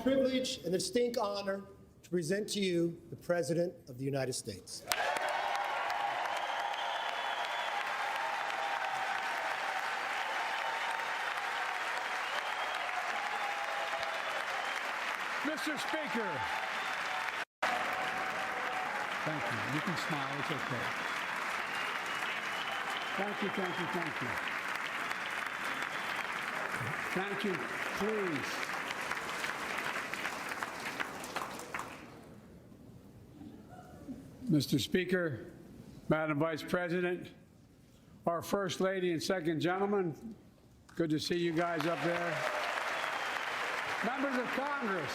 privilege and the distinct honor to present to you the President of the United States. Mr. Speaker. Thank you. You can smile. It's okay. Thank you, thank you, thank you. Thank you. Please. Mr. Speaker, Madam Vice President, our First Lady and Second Gentleman, good to see you guys up there. Members of Congress.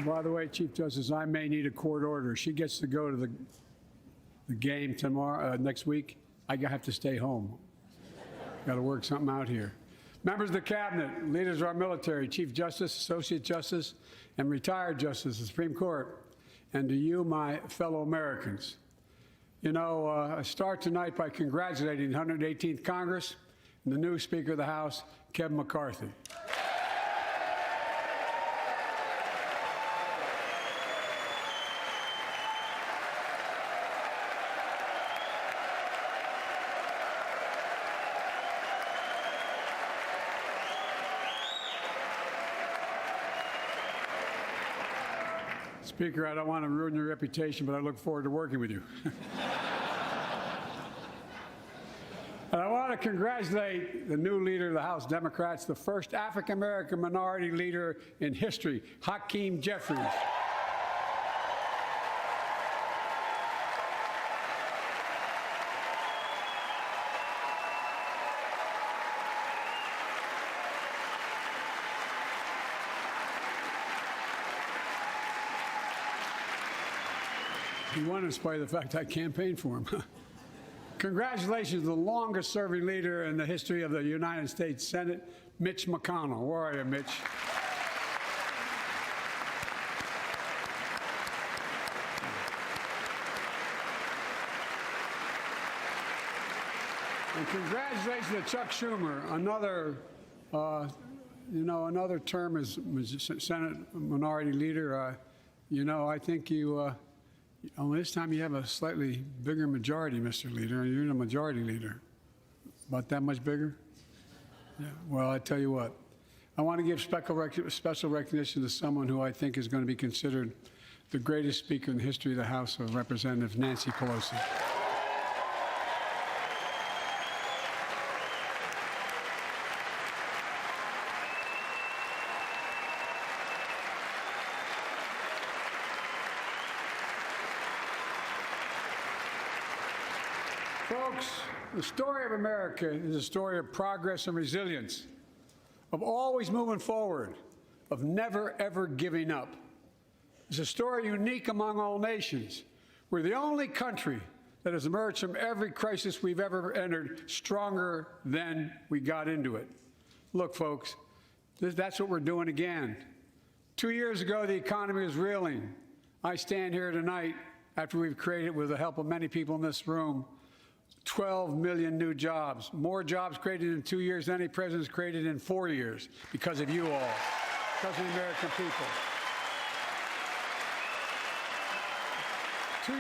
By the way, Chief Justice, I may need a court order. She gets to go to the game tomorrow, next week. I have to stay home. Got to work something out here. Members of the Cabinet, leaders of our military, Chief Justice, Associate Justice, and retired Justice of the Supreme Court, and to you, my fellow Americans. You know, I start tonight by congratulating the 118th Congress and the new Speaker of the House, Kevin McCarthy. Speaker, I don't want to ruin your reputation, but I look forward to working with you. And I want to congratulate the new leader of the House Democrats, the first African-American minority leader in history, Hakeem Jeffries. He won in spite of the fact I campaigned for him. Congratulations to the longest-serving leader in the history of the United States Senate, Mitch McConnell. Where are you, Mitch? And congratulations to Chuck Schumer, another term as Senate Minority Leader. I think you. This time you have a slightly bigger majority, Mr. Leader. You're the majority leader. About that much bigger? Yeah. Well, I tell you what. I want to give special recognition to someone who I think is going to be considered the greatest speaker in the history of the House of Representatives, Nancy Pelosi. Folks, the story of America is a story of progress and resilience, of always moving forward, of never, ever giving up. It's a story unique among all nations. We're the only country that has emerged from every crisis we've ever entered stronger than we got into it. Look, folks, that's what we're doing again. 2 years ago, the economy was reeling. I stand here tonight after we've created, with the help of many people in this room, 12 million new jobs, more jobs created in 2 years than any president has created in 4 years, because of you all, because of the American people. 2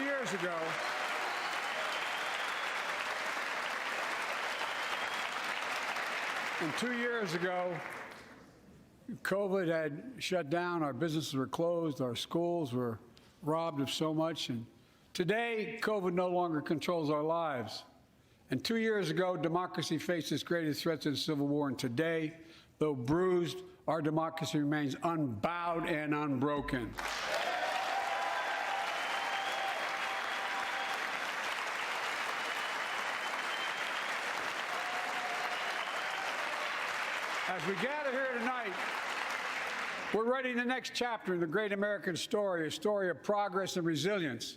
years ago, COVID had shut down, our businesses were closed, our schools were robbed of so much, and today, COVID no longer controls our lives. And 2 years ago, democracy faced its greatest threats in the Civil War. And today, though bruised, our democracy remains unbowed and unbroken. As we gather here tonight, we're writing the next chapter in the great American story, a story of progress and resilience.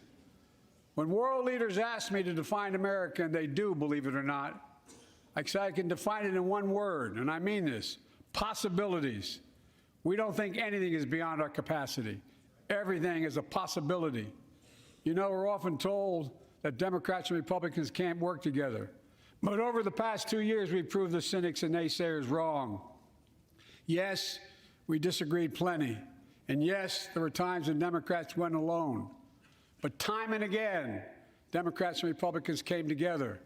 When world leaders ask me to define America, and they do, believe it or not, I can define it in one word, and I mean this: possibilities. We don't think anything is beyond our capacity. Everything is a possibility. You know, we're often told that Democrats and Republicans can't work together. But over the past 2 years, we've proved the cynics and naysayers wrong. Yes, we disagreed plenty. And yes, there were times when Democrats went alone. But time and again, Democrats and Republicans came together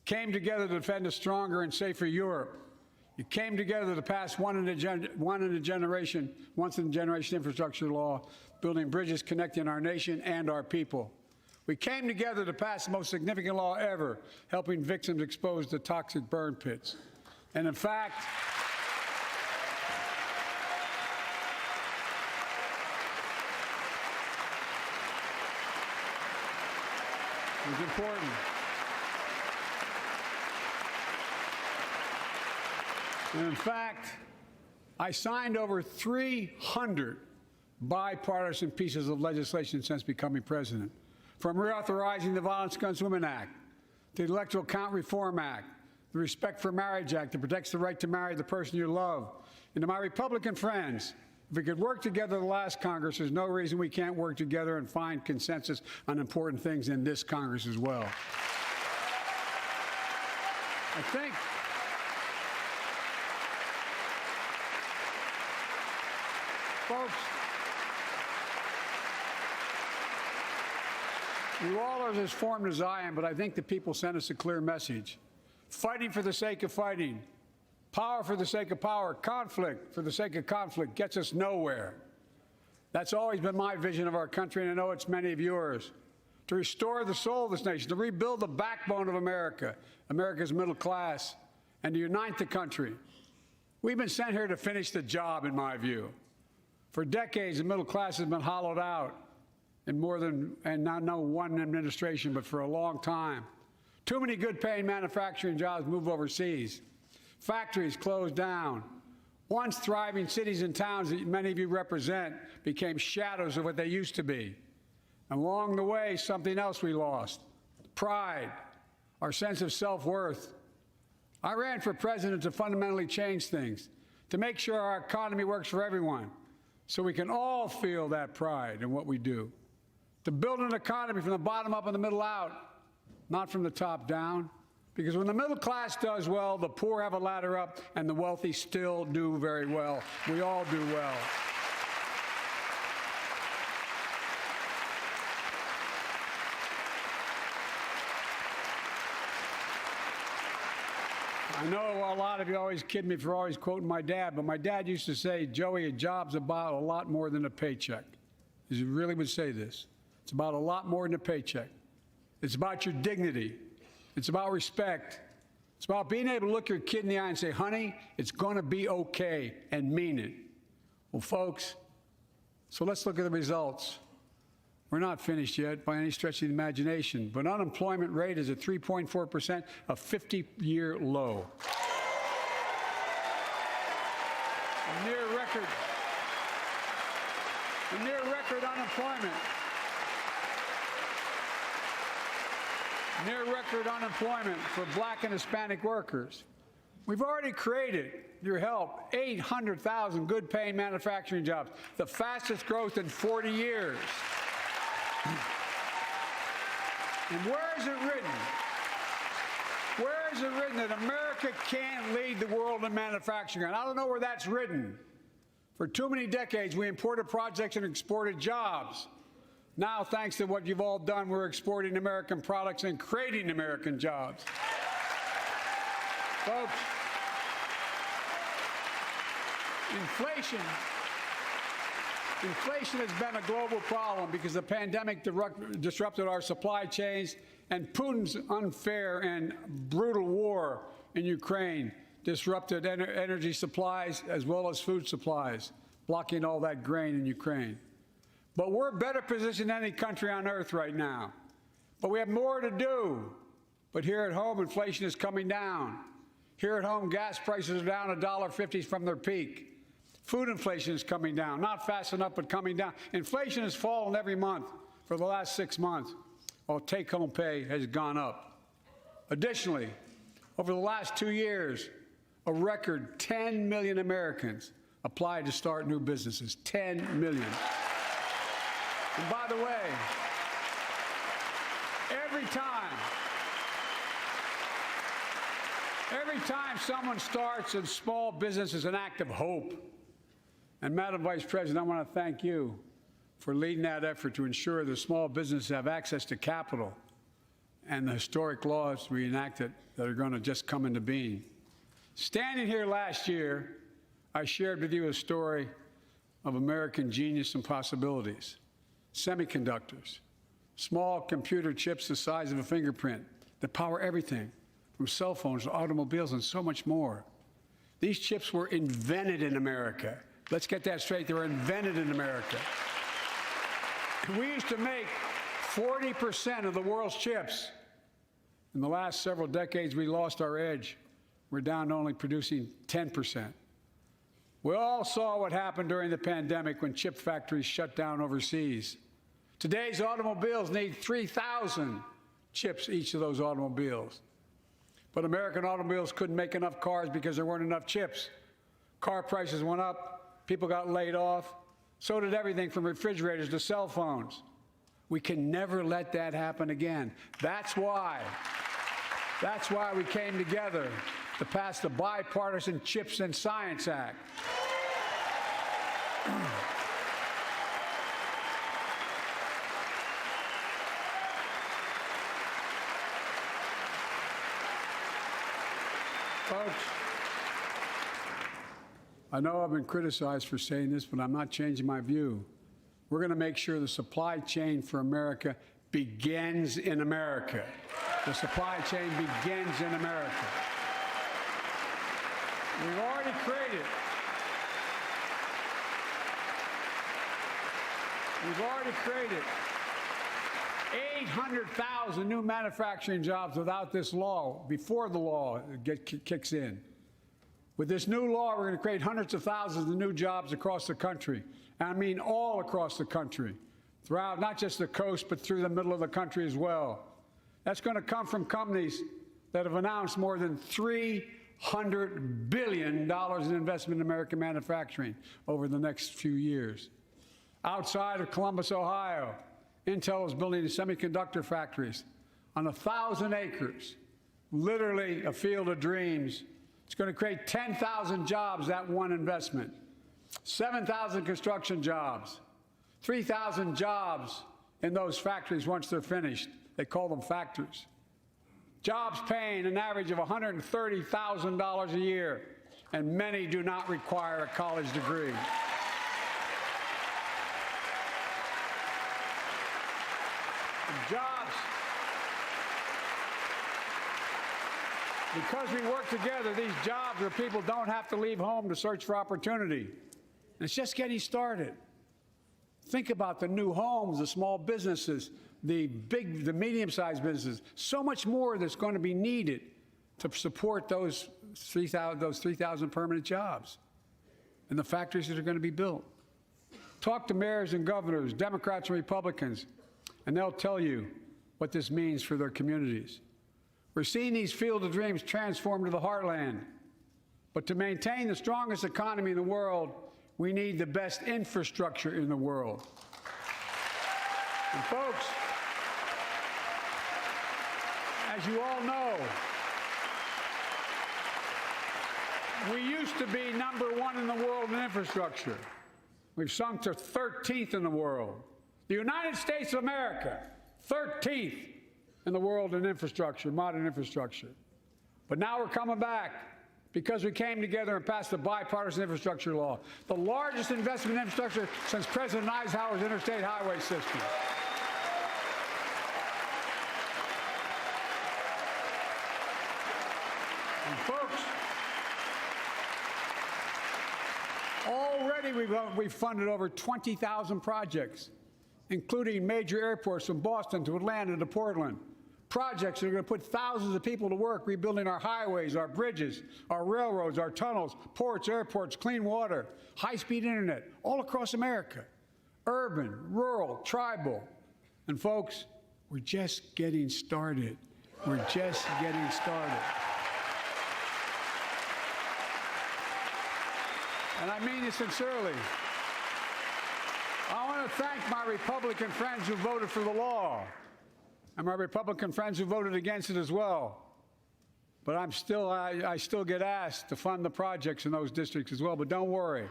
to defend a stronger and safer Europe. You came together to pass once-in-a-generation infrastructure law, building bridges connecting our nation and our people. We came together to pass the most significant law ever, helping victims exposed to toxic burn pits. And in fact, it was important. And in fact, I signed over 300 bipartisan pieces of legislation since becoming president, from reauthorizing the Violence Against Women Act, the Electoral Count Reform Act, the Respect for Marriage Act that protects the right to marry the person you love. And to my Republican friends, if we could work together the last Congress, there's no reason we can't work together and find consensus on important things in this Congress as well. I think folks, you all are as formed as I am, but I think the people sent us a clear message. Fighting for the sake of fighting, power for the sake of power, conflict for the sake of conflict gets us nowhere. That's always been my vision of our country, and I know it's many of yours. To restore the soul of this nation, to rebuild the backbone of America, America's middle class, and to unite the country. We've been sent here to finish the job, in my view. For decades, the middle class has been hollowed out in more than, and not one administration, but for a long time. Too many good-paying manufacturing jobs move overseas. Factories closed down. Once thriving cities and towns that many of you represent became shadows of what they used to be. And along the way, something else we lost: pride, our sense of self-worth. I ran for president to fundamentally change things, to make sure our economy works for everyone, so we can all feel that pride in what we do. To build an economy from the bottom up and the middle out, not from the top down. Because when the middle class does well, the poor have a ladder up, and the wealthy still do very well. We all do well. I know a lot of you always kid me for always quoting my dad, but my dad used to say, Joey, a job's about a lot more than a paycheck. He really would say this. It's about a lot more than a paycheck. It's about your dignity. It's about respect. It's about being able to look your kid in the eye and say, honey, it's going to be okay, and mean it. Well, folks, so let's look at the results. We're not finished yet by any stretch of the imagination, but unemployment rate is at 3.4%, a 50-year low. A near record unemployment. Near record unemployment for Black and Hispanic workers. We've already created, your help, 800,000 good-paying manufacturing jobs, the fastest growth in 40 years. And where is it written? Where is it written that America can't lead the world in manufacturing? And I don't know where that's written. For too many decades, we imported projects and exported jobs. Now, thanks to what you've all done, we're exporting American products and creating American jobs. Folks, inflation has been a global problem because the pandemic disrupted our supply chains, and Putin's unfair and brutal war in Ukraine disrupted energy supplies as well as food supplies, blocking all that grain in Ukraine. But we're better positioned than any country on earth right now. But we have more to do. But here at home, inflation is coming down. Here at home, gas prices are down $1.50 from their peak. Food inflation is coming down, not fast enough, but coming down. Inflation has fallen every month for the last 6 months, while take-home pay has gone up. Additionally, over the last 2 years, a record 10 million Americans applied to start new businesses. 10 million. And by the way, every time someone starts a small business is an act of hope. And Madam Vice President, I want to thank you for leading that effort to ensure that small businesses have access to capital and the historic laws we enacted that are going to just come into being. Standing here last year, I shared with you a story of American genius and possibilities. Semiconductors, small computer chips the size of a fingerprint that power everything, from cell phones to automobiles and so much more. These chips were invented in America. Let's get that straight. They were invented in America. We used to make 40% of the world's chips. In the last several decades, we lost our edge. We're down to only producing 10%. We all saw what happened during the pandemic when chip factories shut down overseas. Today's automobiles need 3,000 chips, each of those automobiles. But American automobiles couldn't make enough cars because there weren't enough chips. Car prices went up, people got laid off, so did everything from refrigerators to cell phones. We can never let that happen again. That's why we came together to pass the Bipartisan Chips and Science Act. Folks, I know I've been criticized for saying this, but I'm not changing my view. We're going to make sure the supply chain for America begins in America. The supply chain begins in America. We've already created 800,000 new manufacturing jobs without this law, before the law kicks in. With this new law, we're going to create hundreds of thousands of new jobs across the country. And I mean all across the country, throughout not just the coast, but through the middle of the country as well. That's going to come from companies that have announced more than $300 billion in investment in American manufacturing over the next few years. Outside of Columbus, Ohio, Intel is building semiconductor factories on 1,000 acres, literally a field of dreams. It's going to create 10,000 jobs, that one investment, 7,000 construction jobs, 3,000 jobs in those factories once they're finished. They call them factories. Jobs paying an average of $130,000 a year, and many do not require a college degree. Jobs. Because we work together, these jobs where people don't have to leave home to search for opportunity. And it's just getting started. Think about the new homes, the small businesses, the medium-sized businesses, so much more that's going to be needed to support those 3,000 permanent jobs and the factories that are going to be built. Talk to mayors and governors, Democrats and Republicans, and they'll tell you what this means for their communities. We're seeing these field of dreams transform to the heartland. But to maintain the strongest economy in the world, we need the best infrastructure in the world. And folks, as you all know, we used to be #1 in the world in infrastructure. We've sunk to 13th in the world. The United States of America, 13th in the world in infrastructure, modern infrastructure. But now we're coming back because we came together and passed the bipartisan infrastructure law, the largest investment in infrastructure since President Eisenhower's interstate highway system. And folks, already we've funded over 20,000 projects, including major airports from Boston to Atlanta to Portland. Projects that are going to put thousands of people to work rebuilding our highways, our bridges, our railroads, our tunnels, ports, airports, clean water, high-speed internet, all across America. Urban, rural, tribal. And folks, we're just getting started. We're just getting started. and I mean it sincerely. I want to thank my Republican friends who voted for the law, and my Republican friends who voted against it as well. But I still get asked to fund the projects in those districts as well. But don't worry.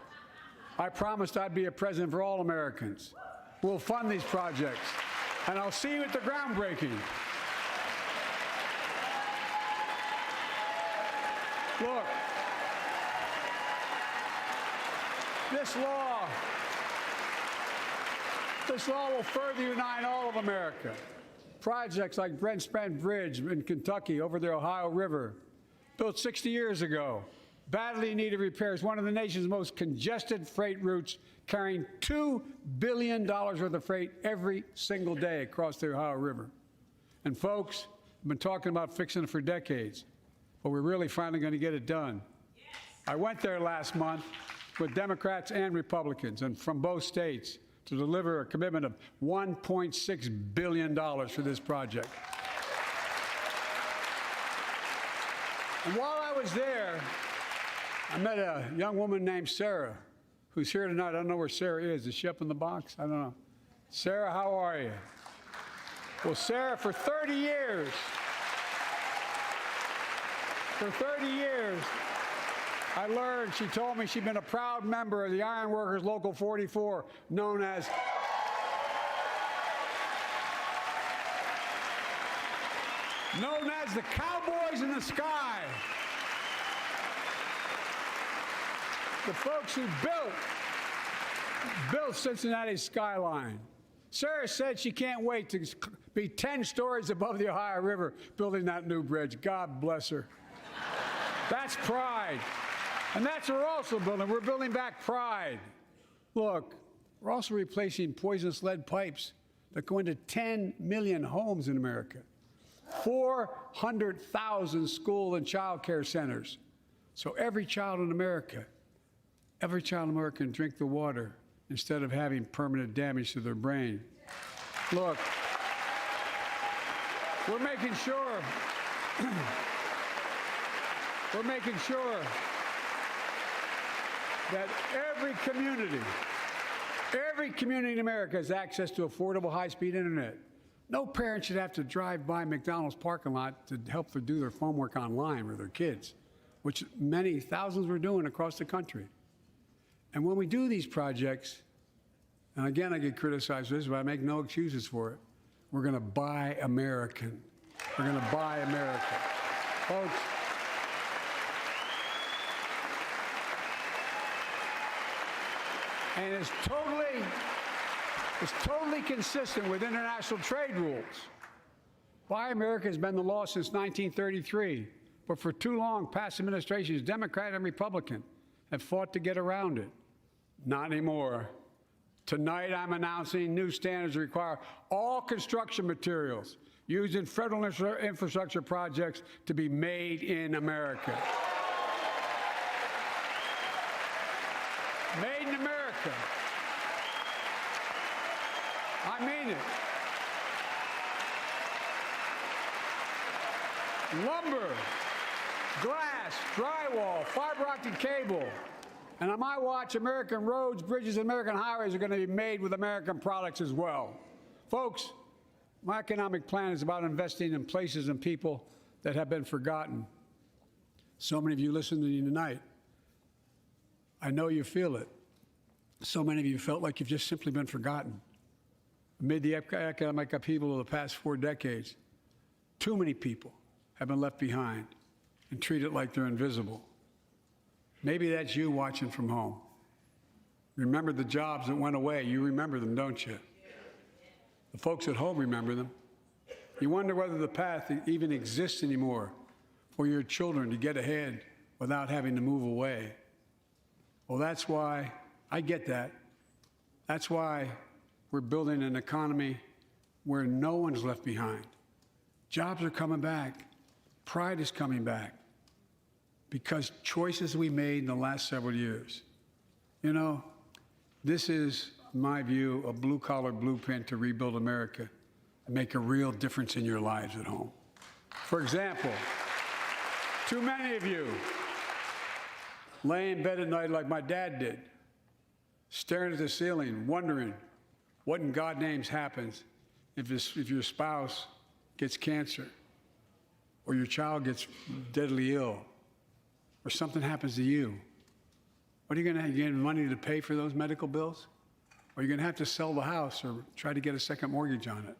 I promised I'd be a president for all Americans. We'll fund these projects, and I'll see you at the groundbreaking. Look, this law will further unite all of America. Projects like Brent Spence Bridge in Kentucky over the Ohio River, built 60 years ago, badly needed repairs, one of the nation's most congested freight routes, carrying $2 billion worth of freight every single day across the Ohio River. And folks, we've been talking about fixing it for decades, but we're really finally going to get it done. Yes. I went there last month with Democrats and Republicans, and from both states, to deliver a commitment of $1.6 billion for this project. And while I was there, I met a young woman named Sarah, who's here tonight. I don't know where Sarah is. Is she up in the box? I don't know. Sarah, how are you? Well, Sarah, for 30 years, I learned, she told me she'd been a proud member of the Iron Workers Local 44, known as the Cowboys in the Sky. The folks who built Cincinnati's skyline. Sarah said she can't wait to be 10 stories above the Ohio River building that new bridge. God bless her. That's pride. And that's what we're also building. We're building back pride. Look, we're also replacing poisonous lead pipes that go into 10 million homes in America, 400,000 school and child care centers. So every child in America can drink the water instead of having permanent damage to their brain. Look, we're making sure that every community in America has access to affordable high-speed internet. No parent should have to drive by McDonald's parking lot to help them do their homework online with their kids, which many thousands were doing across the country. And when we do these projects, and again I get criticized for this, but I make no excuses for it, we're going to buy American. We're going to buy America. Folks, and it's totally consistent with international trade rules. Buy America has been the law since 1933, but for too long, past administrations, Democrat and Republican, have fought to get around it. Not anymore. Tonight, I'm announcing new standards that require all construction materials used in federal infrastructure projects to be made in America. Made in America. I mean it. Lumber, glass, drywall, fiber optic cable. And on my watch, American roads, bridges, and American highways are going to be made with American products as well. Folks, my economic plan is about investing in places and people that have been forgotten. So many of you listening to me tonight, I know you feel it. So many of you felt like you've just simply been forgotten. Amid the economic upheaval of the past 4 decades, too many people have been left behind and treated like they're invisible. Maybe that's you watching from home. Remember the jobs that went away. You remember them, don't you? The folks at home remember them. You wonder whether the path even exists anymore for your children to get ahead without having to move away. Well, that's why I get that. That's why we're building an economy where no one's left behind. Jobs are coming back. Pride is coming back because choices we made in the last several years. You know, this is, in my view, a blue-collar blueprint to rebuild America and make a real difference in your lives at home. For example, too many of you lay in bed at night like my dad did, staring at the ceiling, wondering what in God's name happens if your spouse gets cancer, or your child gets deadly ill, or something happens to you. What are you going to get money to pay for those medical bills? Or are you going to have to sell the house or try to get a second mortgage on it?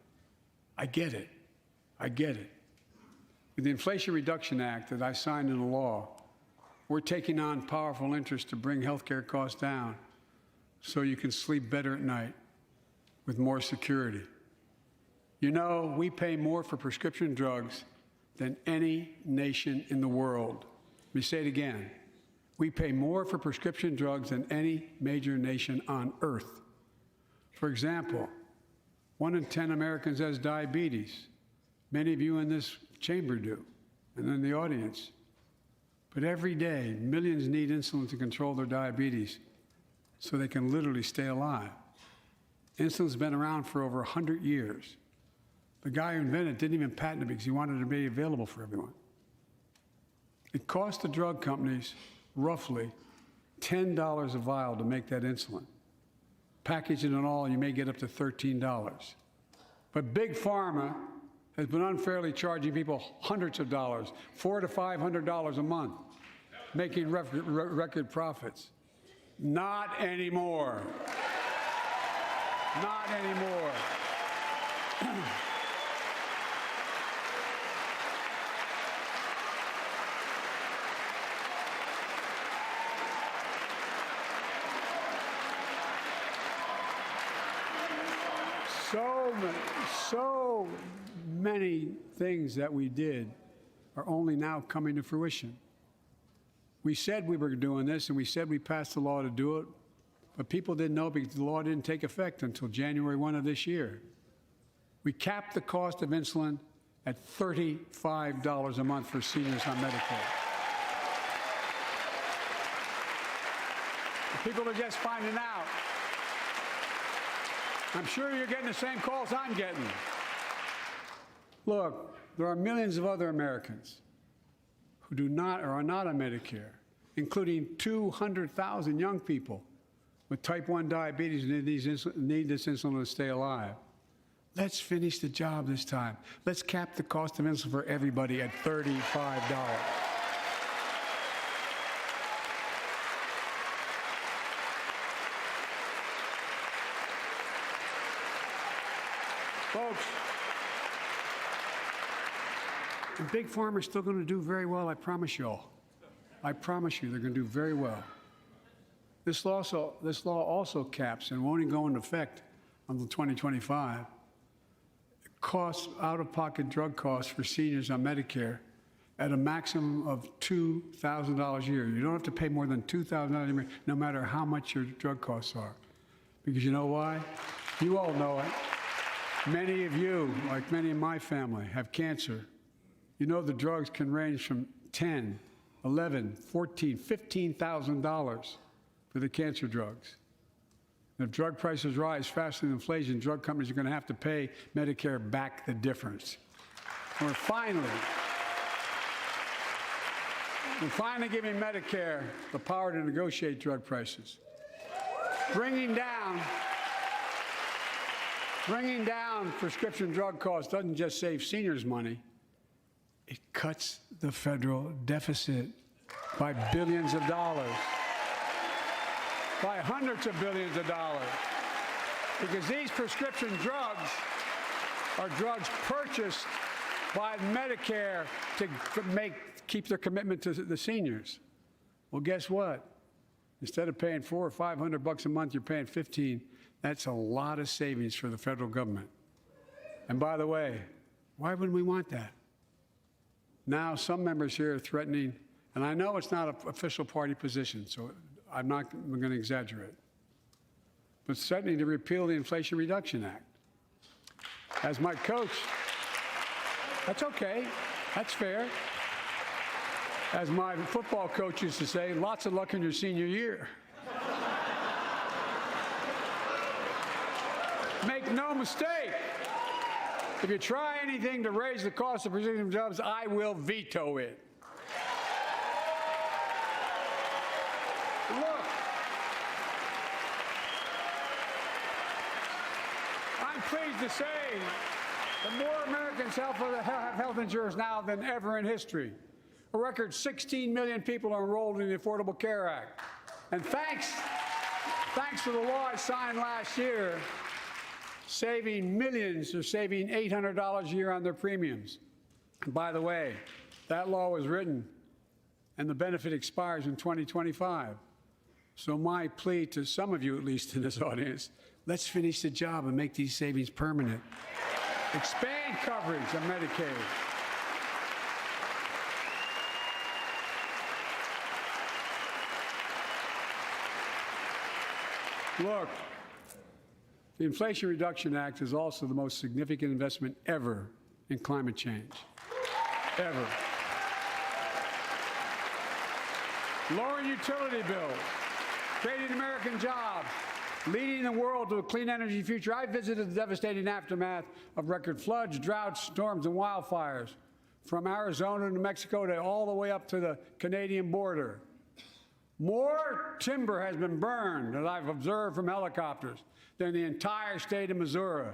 I get it. I get it. With the Inflation Reduction Act that I signed into law, we're taking on powerful interests to bring healthcare costs down so you can sleep better at night with more security. You know, we pay more for prescription drugs than any nation in the world. Let me say it again. We pay more for prescription drugs than any major nation on earth. For example, 1 in 10 Americans has diabetes. Many of you in this chamber do, and in the audience. But every day, millions need insulin to control their diabetes so they can literally stay alive. Insulin's been around for over 100 years. The guy who invented it didn't even patent it because he wanted it to be available for everyone. It cost the drug companies roughly $10 a vial to make that insulin. Package it and all, you may get up to $13. But Big Pharma has been unfairly charging people hundreds of dollars, $400 to $500 a month, making record profits. Not anymore. Not anymore. So many things that we did are only now coming to fruition. We said we were doing this, and we said we passed the law to do it, but people didn't know because the law didn't take effect until January 1 of this year. We capped the cost of insulin at $35 a month for seniors on Medicare. People are just finding out. I'm sure you're getting the same calls I'm getting. Look, there are millions of other Americans who do not or are not on Medicare, including 200,000 young people with type 1 diabetes and need this insulin to stay alive. Let's finish the job this time. Let's cap the cost of insulin for everybody at $35. Folks, and Big Pharma is still going to do very well, I promise you all. I promise you they're going to do very well. This law also caps and won't even go into effect until 2025. Costs, out-of-pocket drug costs for seniors on Medicare at a maximum of $2,000 a year. You don't have to pay more than $2,000 a year, no matter how much your drug costs are. Because you know why? You all know it. Many of you, like many in my family, have cancer. You know the drugs can range from $10,000, $11,000, $14,000, $15,000 for the cancer drugs. And if drug prices rise faster than inflation, drug companies are going to have to pay Medicare back the difference. And we're finally giving Medicare the power to negotiate drug prices. Bringing down prescription drug costs doesn't just save seniors money, it cuts the federal deficit by billions of dollars, by hundreds of billions of dollars. Because these prescription drugs are drugs purchased by Medicare to keep their commitment to the seniors. Well, guess what? Instead of paying $400 or $500 a month, you're paying $15. That's a lot of savings for the federal government. And by the way, why wouldn't we want that? Now, some members here are threatening, and I know it's not an official party position, so I'm not going to exaggerate, but threatening to repeal the Inflation Reduction Act. As my coach, that's okay, that's fair. As my football coach used to say, lots of luck in your senior year. Make no mistake, if you try anything to raise the cost of prescription drugs, I will veto it. I'm pleased to say that more Americans have health insurance now than ever in history. A record 16 million people are enrolled in the Affordable Care Act. And thanks to the law I signed last year, saving millions, or saving $800 a year on their premiums. And by the way, that law was written and the benefit expires in 2025. So my plea to some of you, at least in this audience, let's finish the job and make these savings permanent. Expand coverage of Medicaid. Look, the Inflation Reduction Act is also the most significant investment ever in climate change. Ever. Lowering utility bills, creating American jobs, leading the world to a clean energy future. I visited the devastating aftermath of record floods, droughts, storms, and wildfires from Arizona to Mexico to all the way up to the Canadian border. More timber has been burned, as I've observed from helicopters, than the entire state of Missouri.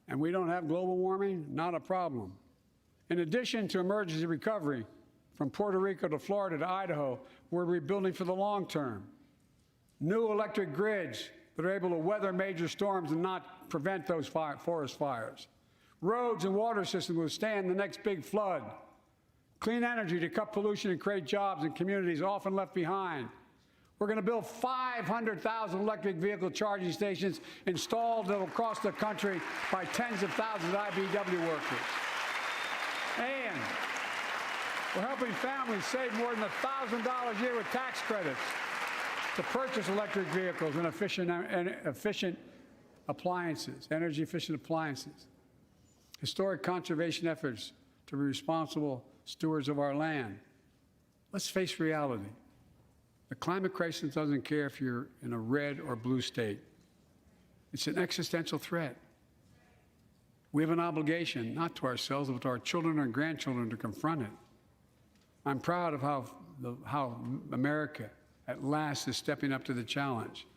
And we don't have global warming? Not a problem. In addition to emergency recovery, from Puerto Rico to Florida to Idaho, we're rebuilding for the long term. New electric grids that are able to weather major storms and not prevent those forest fires. Roads and water systems withstand the next big flood. Clean energy to cut pollution and create jobs in communities often left behind. We're going to build 500,000 electric vehicle charging stations installed across the country by tens of thousands of IBEW workers. And we're helping families save more than $1,000 a year with tax credits to purchase electric vehicles and efficient appliances, energy-efficient appliances. Historic conservation efforts to be responsible stewards of our land. Let's face reality. The climate crisis doesn't care if you're in a red or blue state. It's an existential threat. We have an obligation, not to ourselves, but to our children and grandchildren, to confront it. I'm proud of how America, at last, is stepping up to the challenge.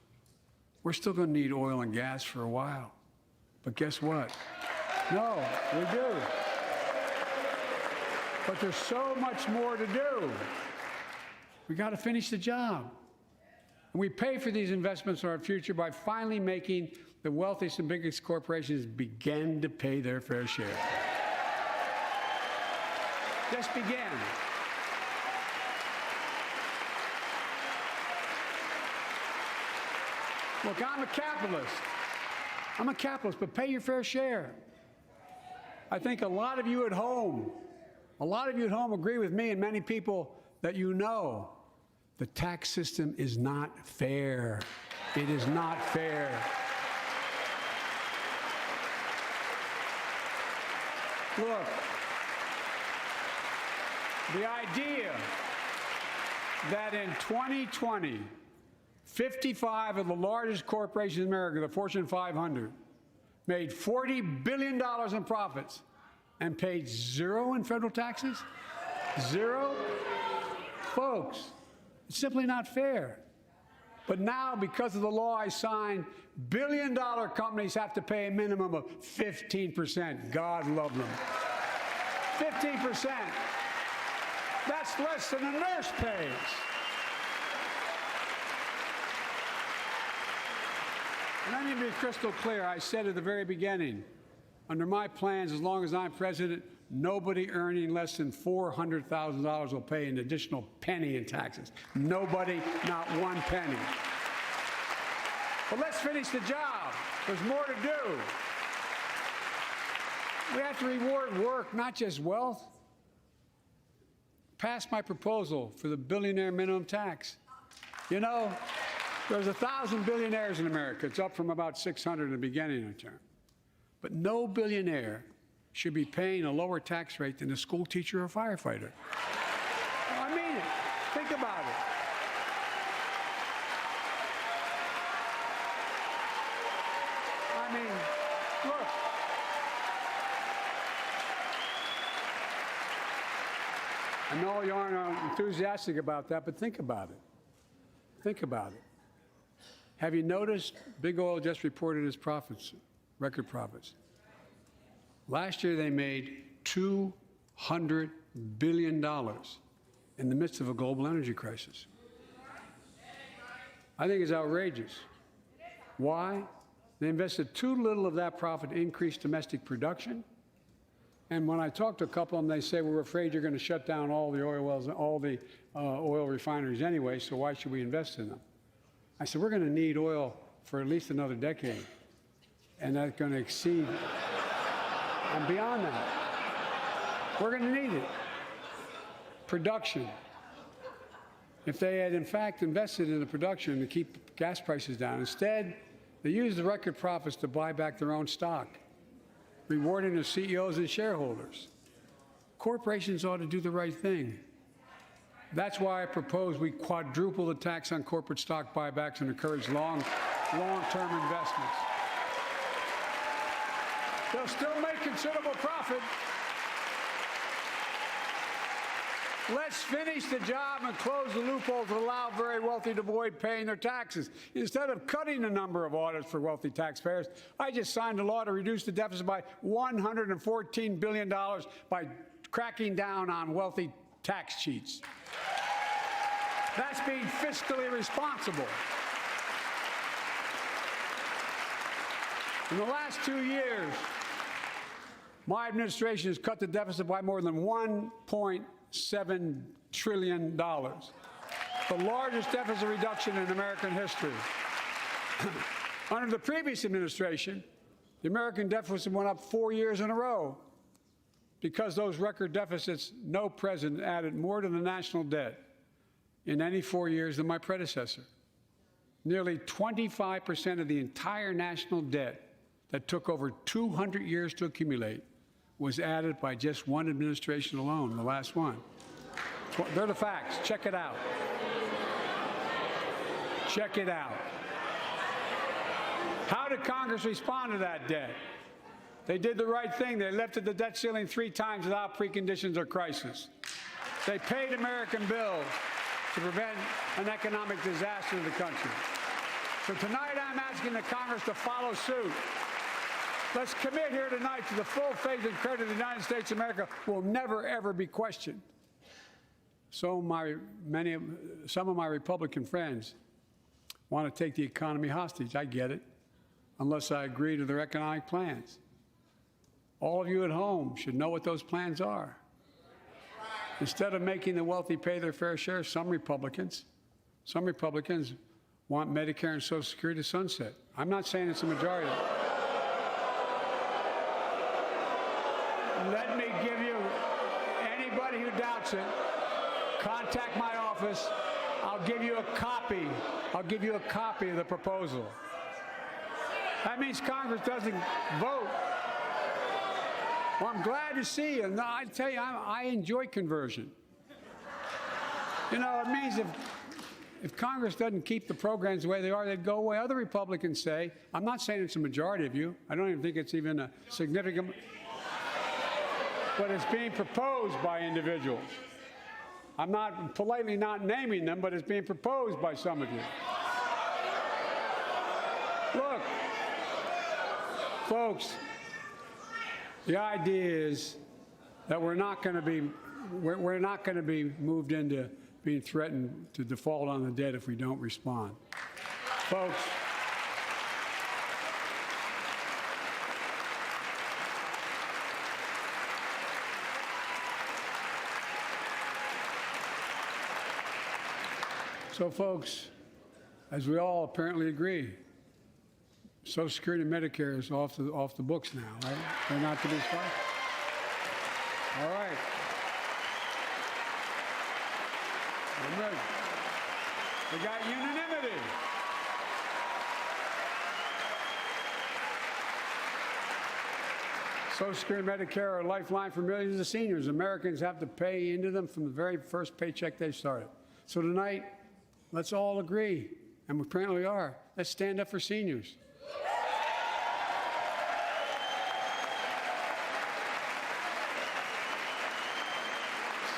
We're still going to need oil and gas for a while. But guess what? No, we do. But there's so much more to do. We got to finish the job. And we pay for these investments in our future by finally making the wealthiest and biggest corporations begin to pay their fair share. Just begin. Look, I'm a capitalist. I'm a capitalist, but pay your fair share. I think a lot of you at home agree with me and many people that you know. The tax system is not fair. It is not fair. Look, the idea that in 2020, 55 of the largest corporations in America, the Fortune 500, made $40 billion in profits and paid zero in federal taxes? Zero? Folks, it's simply not fair. But now, because of the law I signed, billion-dollar companies have to pay a minimum of 15%. God love them. 15%. That's less than a nurse pays. And let me be crystal clear. I said at the very beginning, under my plans, as long as I'm president, nobody earning less than $400,000 will pay an additional penny in taxes. Nobody, not one penny. But let's finish the job. There's more to do. We have to reward work, not just wealth. Pass my proposal for the billionaire minimum tax. You know, there's 1,000 billionaires in America. It's up from about 600 in the beginning of the term. But no billionaire should be paying a lower tax rate than a school teacher or firefighter. I mean it. Think about it. I mean, look. I know you aren't enthusiastic about that, but think about it. Think about it. Have you noticed Big Oil just reported its profits record profits. Last year, they made $200 billion in the midst of a global energy crisis. I think it's outrageous. Why? They invested too little of that profit to increase domestic production. And when I talk to a couple of them, they say, we're afraid you're going to shut down all the oil wells, all the oil refineries anyway, so why should we invest in them? I said, we're going to need oil for at least another decade, and that's going to exceed and beyond that. We're going to need it. Production. If they had, in fact, invested in the production to keep gas prices down, instead, they used the record profits to buy back their own stock, rewarding their CEOs and shareholders. Corporations ought to do the right thing. That's why I propose we quadruple the tax on corporate stock buybacks and encourage long-term investments. They'll still make considerable profit. Let's finish the job and close the loopholes that allow very wealthy to avoid paying their taxes. Instead of cutting the number of audits for wealthy taxpayers, I just signed a law to reduce the deficit by $114 billion by cracking down on wealthy tax cheats. That's being fiscally responsible. In the last 2 years, my administration has cut the deficit by more than $1.7 trillion, the largest deficit reduction in American history. Under the previous administration, the American deficit went up 4 years in a row. Because those record deficits, no president added more to the national debt in any 4 years than my predecessor. Nearly 25% of the entire national debt that took over 200 years to accumulate was added by just one administration alone, the last one. They're the facts. Check it out. Check it out. How did Congress respond to that debt? They did the right thing. They lifted the debt ceiling 3 times without preconditions or crisis. They paid American bills to prevent an economic disaster to the country. So tonight I'm asking the Congress to follow suit. Let's commit here tonight to the full faith and credit of the United States of America will never, ever be questioned. Some of my Republican friends want to take the economy hostage. I get it, unless I agree to their economic plans. All of you at home should know what those plans are. Instead of making the wealthy pay their fair share, some Republicans want Medicare and Social Security to sunset. I'm not saying it's a majority. Let me give you, anybody who doubts it, contact my office. I'll give you a copy. I'll give you a copy of the proposal. That means Congress doesn't vote. Well, I'm glad to see you. No, I tell you, I enjoy conversion. You know, it means if Congress doesn't keep the programs the way they are, they'd go away. Other Republicans say, I'm not saying it's a majority of you. I don't even think it's even a significant, but it's being proposed by individuals. I'm not politely not naming them, but it's being proposed by some of you. Look, folks, the idea is that we're not going to be moved into being threatened to default on the debt if we don't respond. Folks, as we all apparently agree, Social Security and Medicare is off the books now, right? They're not to be spent. All right. I'm ready. We got unanimity. Social Security and Medicare are a lifeline for millions of seniors. Americans have to pay into them from the very first paycheck they started. So tonight, let's all agree, and we apparently are. Let's stand up for seniors.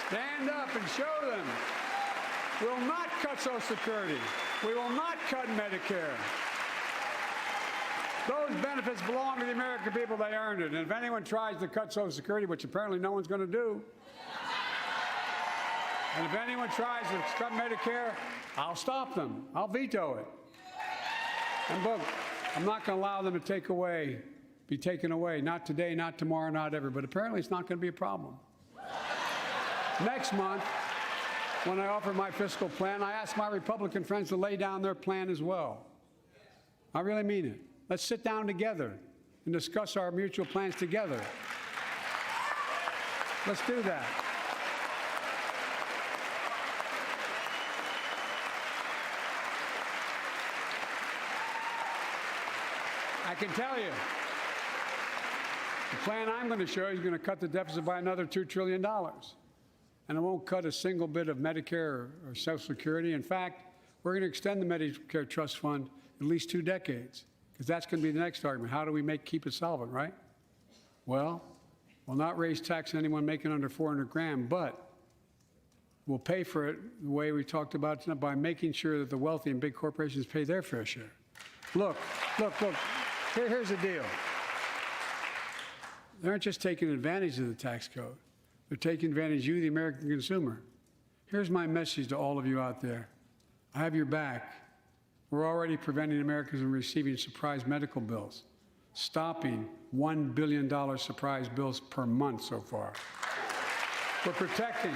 Stand up and show them. We will not cut Social Security. We will not cut Medicare. Those benefits belong to the American people. They earned it. And if anyone tries to cut Social Security, which apparently no one's going to do, and if anyone tries to cut Medicare, I'll stop them. I'll veto it. And look, I'm not going to allow them to be taken away. Not today, not tomorrow, not ever. But apparently it's not going to be a problem. Next month, when I offer my fiscal plan, I ask my Republican friends to lay down their plan as well. I really mean it. Let's sit down together and discuss our mutual plans together. Let's do that. I can tell you, the plan I'm going to show you is going to cut the deficit by another $2 trillion. And it won't cut a single bit of Medicare or Social Security. In fact, we're going to extend the Medicare Trust Fund at least 2 decades, because that's going to be the next argument. How do we keep it solvent, right? Well, we'll not raise tax on anyone making under 400 grand, but we'll pay for it the way we talked about tonight, by making sure that the wealthy and big corporations pay their fair share. Look. Here's the deal. They aren't just taking advantage of the tax code. They're taking advantage of you, the American consumer. Here's my message to all of you out there. I have your back. We're already preventing Americans from receiving surprise medical bills, stopping $1 billion surprise bills per month so far. We're protecting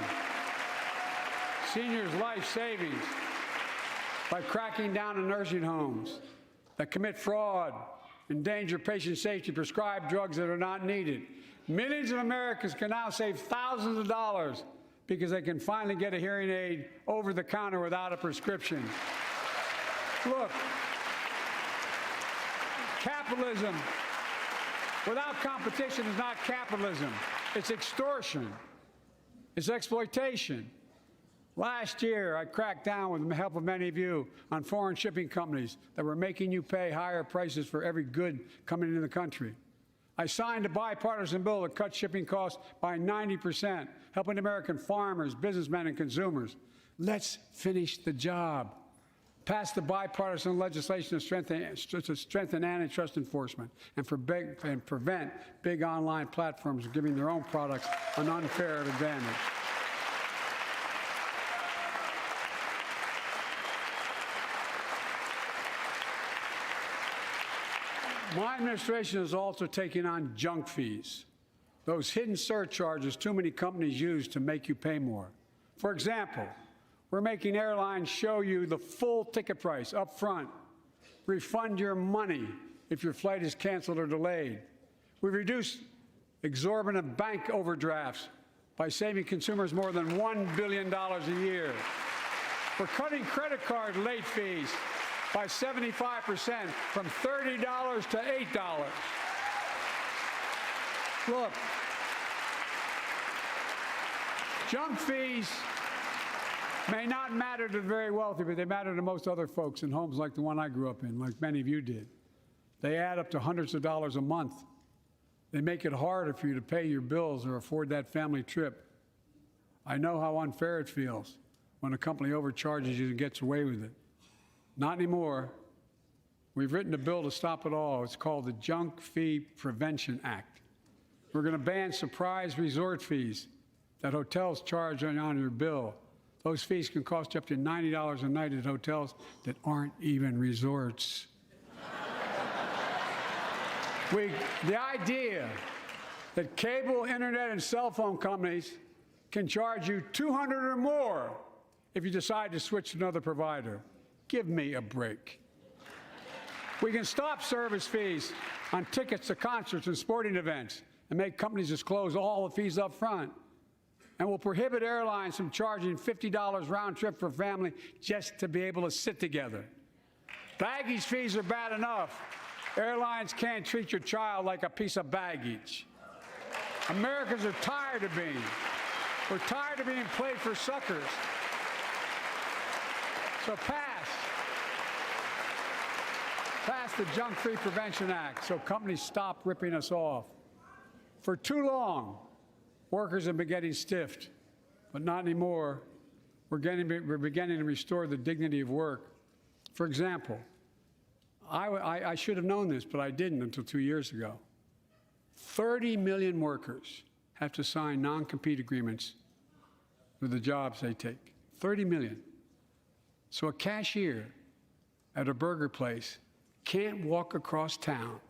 seniors' life savings by cracking down on nursing homes that commit fraud, endanger patient safety, prescribe drugs that are not needed. Millions of Americans can now save thousands of dollars because they can finally get a hearing aid over the counter without a prescription. Look, capitalism without competition is not capitalism. It's extortion. It's exploitation. Last year, I cracked down with the help of many of you on foreign shipping companies that were making you pay higher prices for every good coming into the country. I signed a bipartisan bill that cut shipping costs by 90%, helping American farmers, businessmen, and consumers. Let's finish the job. Pass the bipartisan legislation to strengthen antitrust enforcement and prevent big online platforms from giving their own products an unfair advantage. My administration is also taking on junk fees, those hidden surcharges too many companies use to make you pay more. For example, we're making airlines show you the full ticket price up front, refund your money if your flight is canceled or delayed. We've reduced exorbitant bank overdrafts by saving consumers more than $1 billion a year. We're cutting credit card late fees by 75%, from $30 to $8. Look, junk fees may not matter to the very wealthy, but they matter to most other folks in homes like the one I grew up in, like many of you did. They add up to hundreds of dollars a month. They make it harder for you to pay your bills or afford that family trip. I know how unfair it feels when a company overcharges you and gets away with it. Not anymore. We've written a bill to stop it all. It's called the Junk Fee Prevention Act. We're going to ban surprise resort fees that hotels charge on your bill. Those fees can cost you up to $90 a night at hotels that aren't even resorts. The idea that cable, internet, and cell phone companies can charge you $200 or more if you decide to switch to another provider. Give me a break. We can stop service fees on tickets to concerts and sporting events and make companies disclose all the fees up front. And we'll prohibit airlines from charging $50 round trip for a family just to be able to sit together. Baggage fees are bad enough. Airlines can't treat your child like a piece of baggage. Americans are tired of being. We're tired of being played for suckers. So pass the Junk Fee Prevention Act so companies stop ripping us off. For too long, workers have been getting stiffed, but not anymore. We're beginning to restore the dignity of work. For example, I should have known this, but I didn't until 2 years ago. 30 million workers have to sign non-compete agreements for the jobs they take. 30 million. So a cashier at a burger place can't walk across town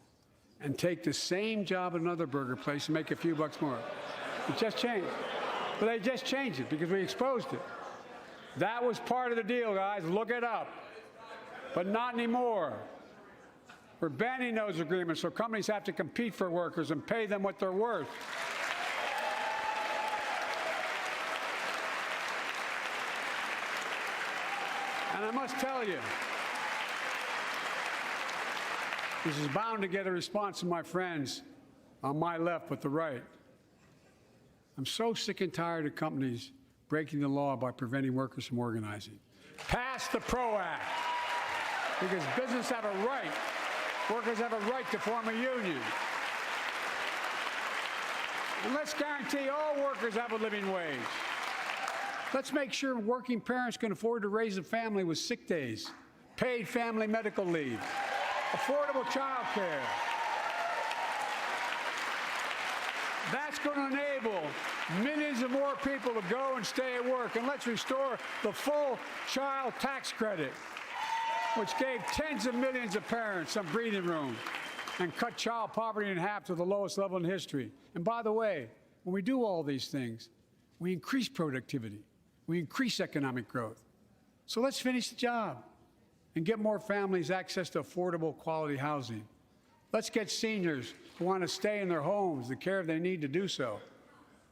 and take the same job at another burger place and make a few bucks more. It just changed. But they just changed it because we exposed it. That was part of the deal, guys. Look it up. But not anymore. We're banning those agreements, so companies have to compete for workers and pay them what they're worth. And I must tell you, this is bound to get a response from my friends on my left but the right. I'm so sick and tired of companies breaking the law by preventing workers from organizing. Pass the PRO Act, because business have a right, workers have a right to form a union. And let's guarantee all workers have a living wage. Let's make sure working parents can afford to raise a family with sick days, paid family medical leave, affordable child care. That's going to enable millions of more people to go and stay at work. And let's restore the full child tax credit, which gave tens of millions of parents some breathing room and cut child poverty in half to the lowest level in history. And by the way, when we do all these things, we increase productivity. We increase economic growth. So let's finish the job and get more families access to affordable, quality housing. Let's get seniors who want to stay in their homes the care they need to do so.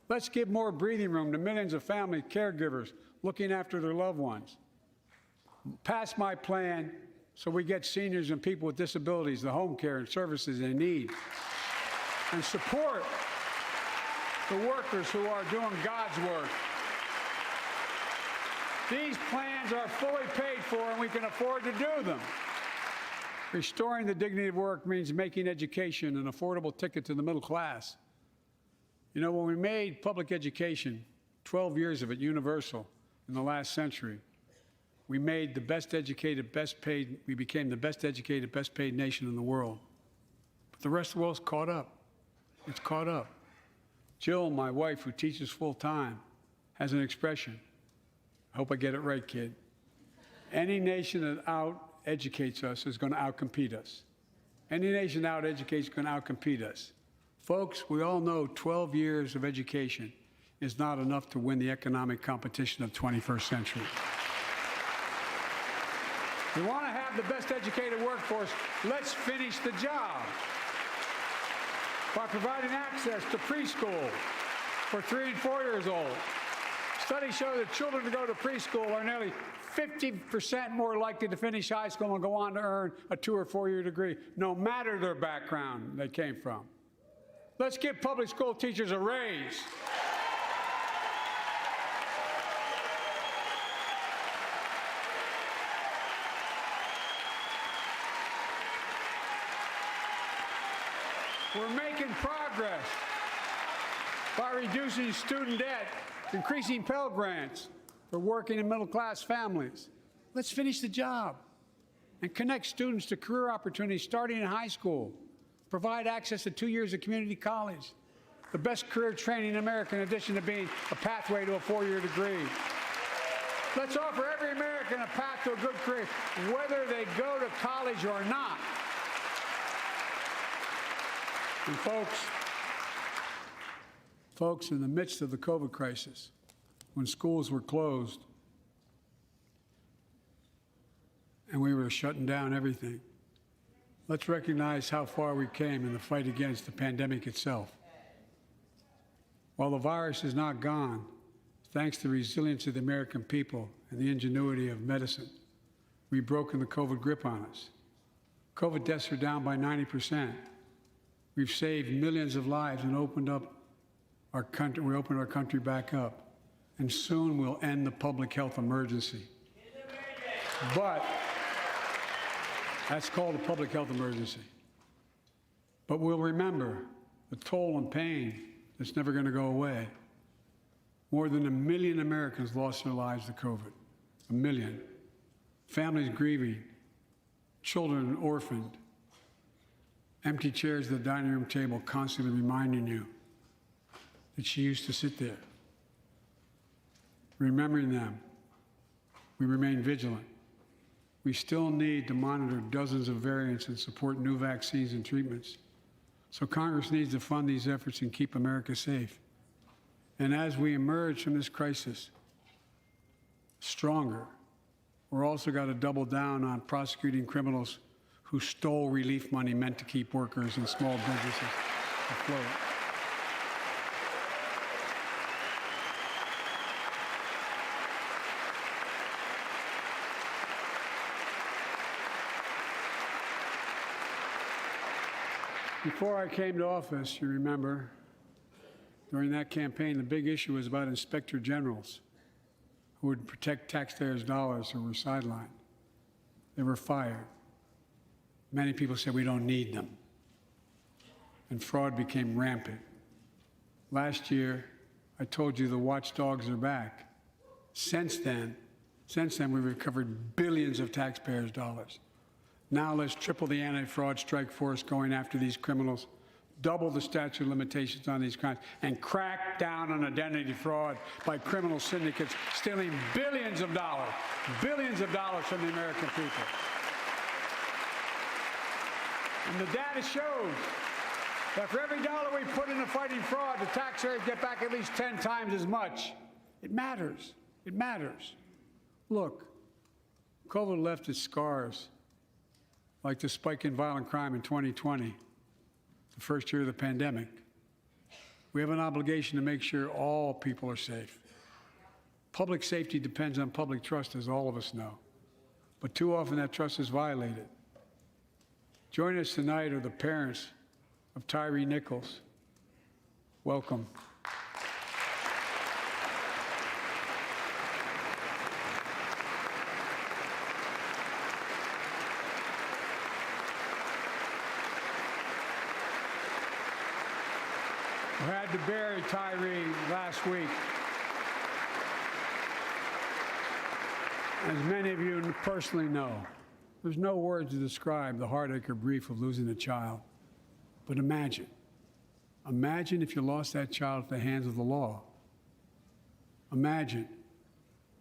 Let's give more breathing room to millions of family caregivers looking after their loved ones. Pass my plan so we get seniors and people with disabilities the home care and services they need. And support the workers who are doing God's work. These plans are fully paid for, and we can afford to do them. Restoring the dignity of work means making education an affordable ticket to the middle class. You know, when we made public education, 12 years of it, universal in the last century, we made the best educated, best paid, we became the best educated, best paid nation in the world. But the rest of the world's caught up. It's caught up. Jill, my wife, who teaches full time, has an expression. I hope I get it right, kid. Any nation that out-educates us is going to out-compete us. Any nation that out-educates is going to out-compete us. Folks, we all know 12 years of education is not enough to win the economic competition of the 21st century. We want to have the best educated workforce. Let's finish the job by providing access to preschool for 3 and 4 years old. Studies show that children who go to preschool are nearly 50% more likely to finish high school and go on to earn a 2- or 4-year degree, no matter their background they came from. Let's give public school teachers a raise. We're making progress by reducing student debt, increasing Pell Grants for working and middle-class families. Let's finish the job and connect students to career opportunities starting in high school. Provide access to 2 years of community college, the best career training in America, in addition to being a pathway to a 4-year degree. Let's offer every American a path to a good career, whether they go to college or not. And folks, in the midst of the COVID crisis, when schools were closed and we were shutting down everything, let's recognize how far we came in the fight against the pandemic itself. While the virus is not gone, thanks to the resilience of the American people and the ingenuity of medicine, we've broken the COVID grip on us. COVID deaths are down by 90%. We've saved millions of lives and opened up our country. We opened our country back up. And soon we'll end the public health emergency. But that's called a public health emergency. But we'll remember the toll and pain that's never going to go away. More than 1 million Americans lost their lives to COVID. 1 million. Families grieving. children orphaned, empty chairs at the dining room table constantly reminding you that she used to sit there. Remembering them, we remain vigilant. We still need to monitor dozens of variants and support new vaccines and treatments. So Congress needs to fund these efforts and keep America safe. And as we emerge from this crisis stronger, we're also got to double down on prosecuting criminals who stole relief money meant to keep workers and small businesses afloat. Before I came to office, you remember, during that campaign, the big issue was about inspector generals who would protect taxpayers' dollars who were sidelined. They were fired. Many people said we don't need them. And fraud became rampant. Last year, I told you the watchdogs are back. Since then, we've recovered billions of taxpayers' dollars. Now let's triple the anti-fraud strike force going after these criminals, double the statute of limitations on these crimes, and crack down on identity fraud by criminal syndicates stealing billions of dollars from the American people. And the data shows that for every dollar we put into fighting fraud, the taxpayers get back at least 10 times as much. It matters. It matters. Look, COVID left its scars, like the spike in violent crime in 2020, the first year of the pandemic. We have an obligation to make sure all people are safe. Public safety depends on public trust, as all of us know. But too often that trust is violated. Joining us tonight are the parents of Tyree Nichols. Welcome. We had to bury Tyree last week. As many of you personally know, there's no words to describe the heartache or grief of losing a child. But imagine if you lost that child at the hands of the law. Imagine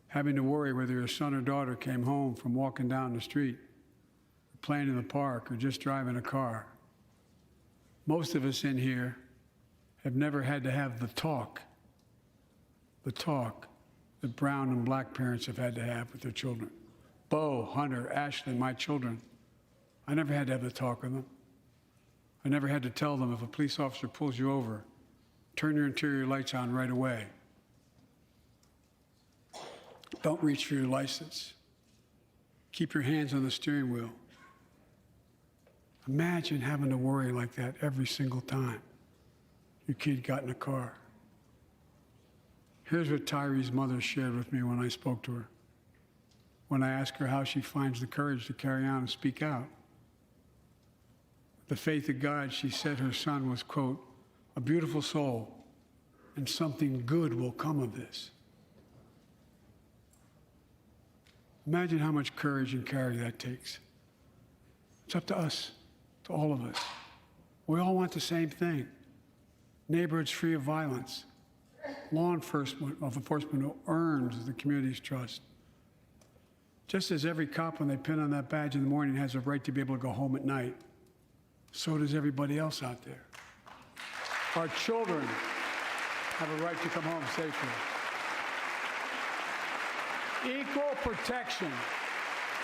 having to worry whether your son or daughter came home from walking down the street, or playing in the park, or just driving a car. Most of us in here have never had to have the talk that brown and black parents have had to have with their children. Bo, Hunter, Ashley, my children, I never had to have the talk with them. I never had to tell them if a police officer pulls you over, turn your interior lights on right away. Don't reach for your license. Keep your hands on the steering wheel. Imagine having to worry like that every single time your kid got in a car. Here's what Tyree's mother shared with me when I spoke to her. When I asked her how she finds the courage to carry on and speak out. The faith of God, she said her son was, quote, a beautiful soul, and something good will come of this. Imagine how much courage and character that takes. It's up to us, to all of us. We all want the same thing. Neighborhoods free of violence. Law enforcement who earns the community's trust. Just as every cop, when they pin on that badge in the morning, has a right to be able to go home at night, so does everybody else out there. Our children have a right to come home safely. Equal protection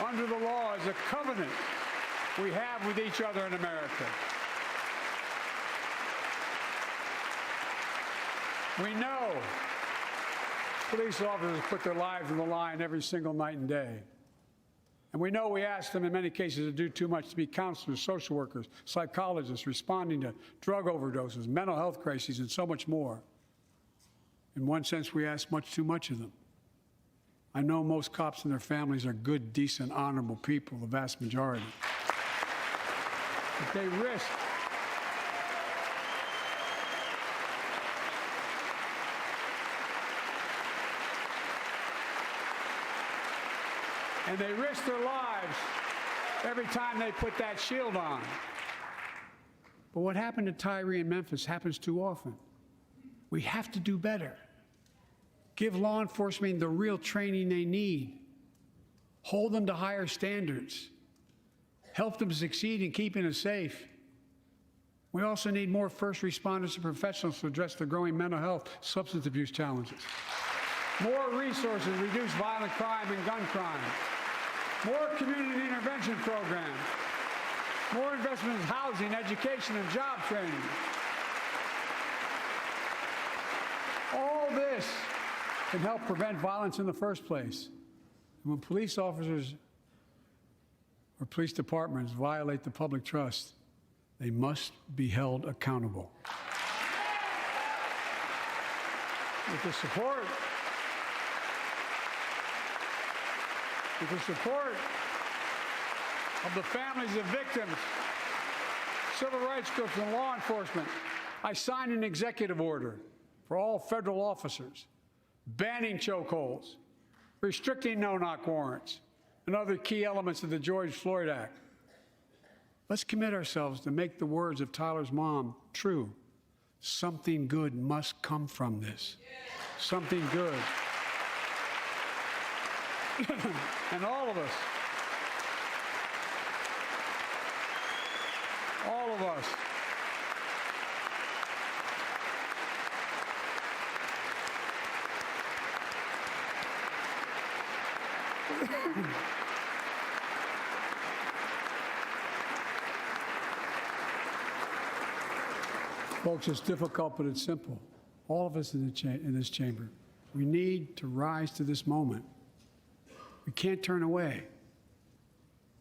under the law is a covenant we have with each other in America. We know police officers put their lives on the line every single night and day. And we know we ask them in many cases to do too much, to be counselors, social workers, psychologists, responding to drug overdoses, mental health crises, and so much more. In one sense, we ask much too much of them. I know most cops and their families are good, decent, honorable people, the vast majority. But they risk their lives every time they put that shield on. But what happened to Tyree in Memphis happens too often. We have to do better. Give law enforcement the real training they need. Hold them to higher standards. Help them succeed in keeping us safe. We also need more first responders and professionals to address the growing mental health, substance abuse challenges. More resources to reduce violent crime and gun crime. More community intervention programs. More investment in housing, education, and job training. All this can help prevent violence in the first place. And when police officers or police departments violate the public trust, they must be held accountable. With the support of the families of victims, civil rights groups, and law enforcement, I signed an executive order for all federal officers, banning chokeholds, restricting no-knock warrants, and other key elements of the George Floyd Act. Let's commit ourselves to make the words of Tyler's mom true. Something good must come from this. Something good. And all of us, folks, it's difficult, but it's simple. All of us in this chamber, we need to rise to this moment. We can't turn away.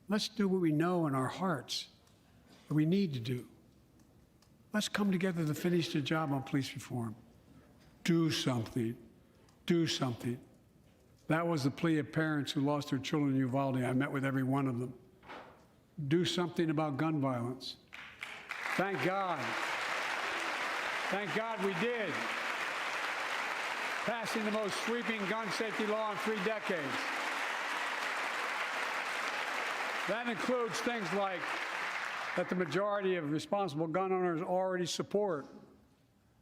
Let's do what we know in our hearts that we need to do. Let's come together to finish the job on police reform. Do something. Do something. That was the plea of parents who lost their children in Uvalde. I met with every one of them. Do something about gun violence. Thank God. Thank God we did. Passing the most sweeping gun safety law in 3 decades. That includes things like that the majority of responsible gun owners already support.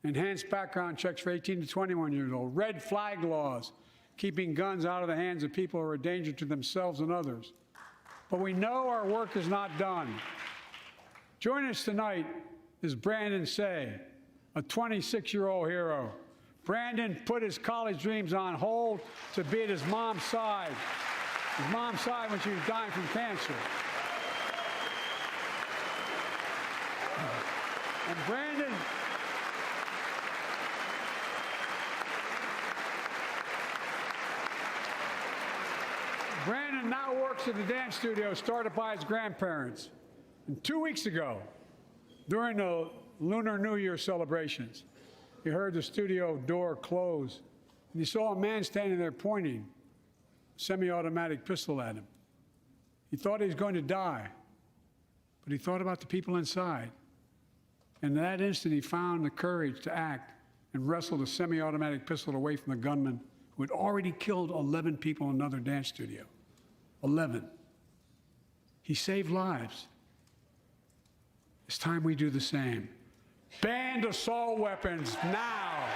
Enhanced background checks for 18 to 21 years old. Red flag laws, keeping guns out of the hands of people who are a danger to themselves and others. But we know our work is not done. Joining us tonight is Brandon Say, a 26-year-old hero. Brandon put his college dreams on hold to be at his mom's side. His mom's side when she was dying from cancer. And Brandon now works at the dance studio started by his grandparents. And 2 weeks ago, during the Lunar New Year celebrations, he heard the studio door close, and he saw a man standing there pointing a semi-automatic pistol at him. He thought he was going to die, but he thought about the people inside. And in that instant, he found the courage to act and wrestled a semi-automatic pistol away from the gunman who had already killed 11 people in another dance studio. 11. He saved lives. It's time we do the same. Ban assault weapons now.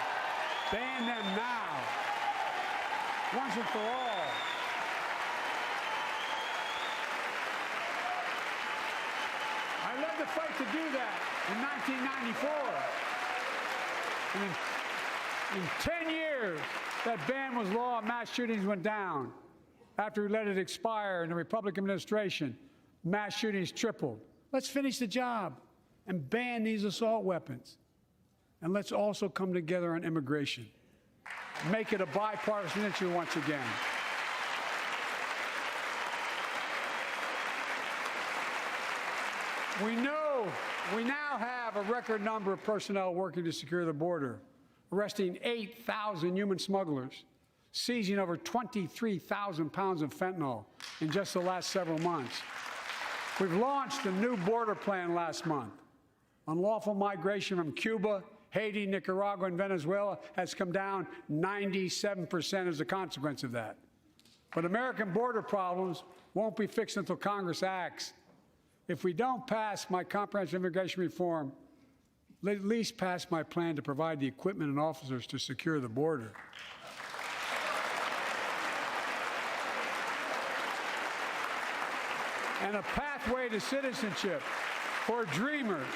Ban them now. Once and for all. I led the fight to do that in 1994. And in 10 years, that ban was law and mass shootings went down. After we let it expire in the Republican administration, mass shootings tripled. Let's finish the job and ban these assault weapons. And let's also come together on immigration. Make it a bipartisan issue once again. We know we now have a record number of personnel working to secure the border, arresting 8,000 human smugglers, seizing over 23,000 pounds of fentanyl in just the last several months. We've launched a new border plan last month. Unlawful migration from Cuba, Haiti, Nicaragua, and Venezuela has come down 97% as a consequence of that. But American border problems won't be fixed until Congress acts. If we don't pass my comprehensive immigration reform, at least pass my plan to provide the equipment and officers to secure the border. And a pathway to citizenship for dreamers,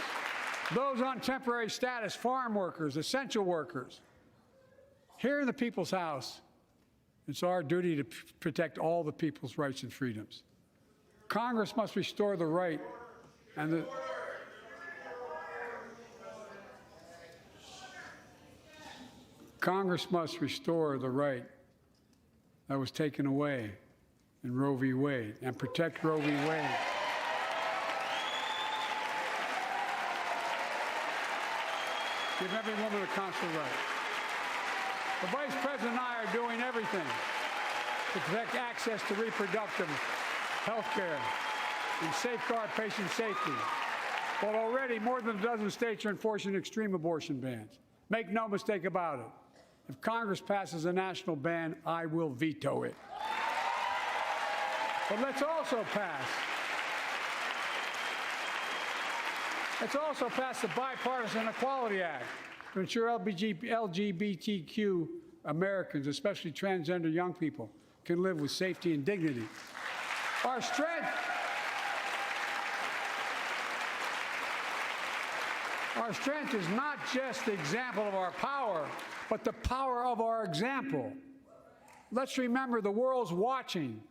those on temporary status, farm workers, essential workers. Here in the People's House, it's our duty to protect all the people's rights and freedoms. Congress must restore the right and the Congress must restore the right that was taken away in Roe v. Wade and protect Roe v. Wade. Give every woman a consular right. The Vice President and I are doing everything to protect access to reproductive health care and safeguard patient safety. But already more than a dozen states are enforcing extreme abortion bans. Make no mistake about it. If Congress passes a national ban, I will veto it. But let's also pass the Bipartisan Equality Act to ensure LGBTQ Americans, especially transgender young people, can live with safety and dignity. Our strength is not just the example of our power, but the power of our example. Let's remember the world's watching.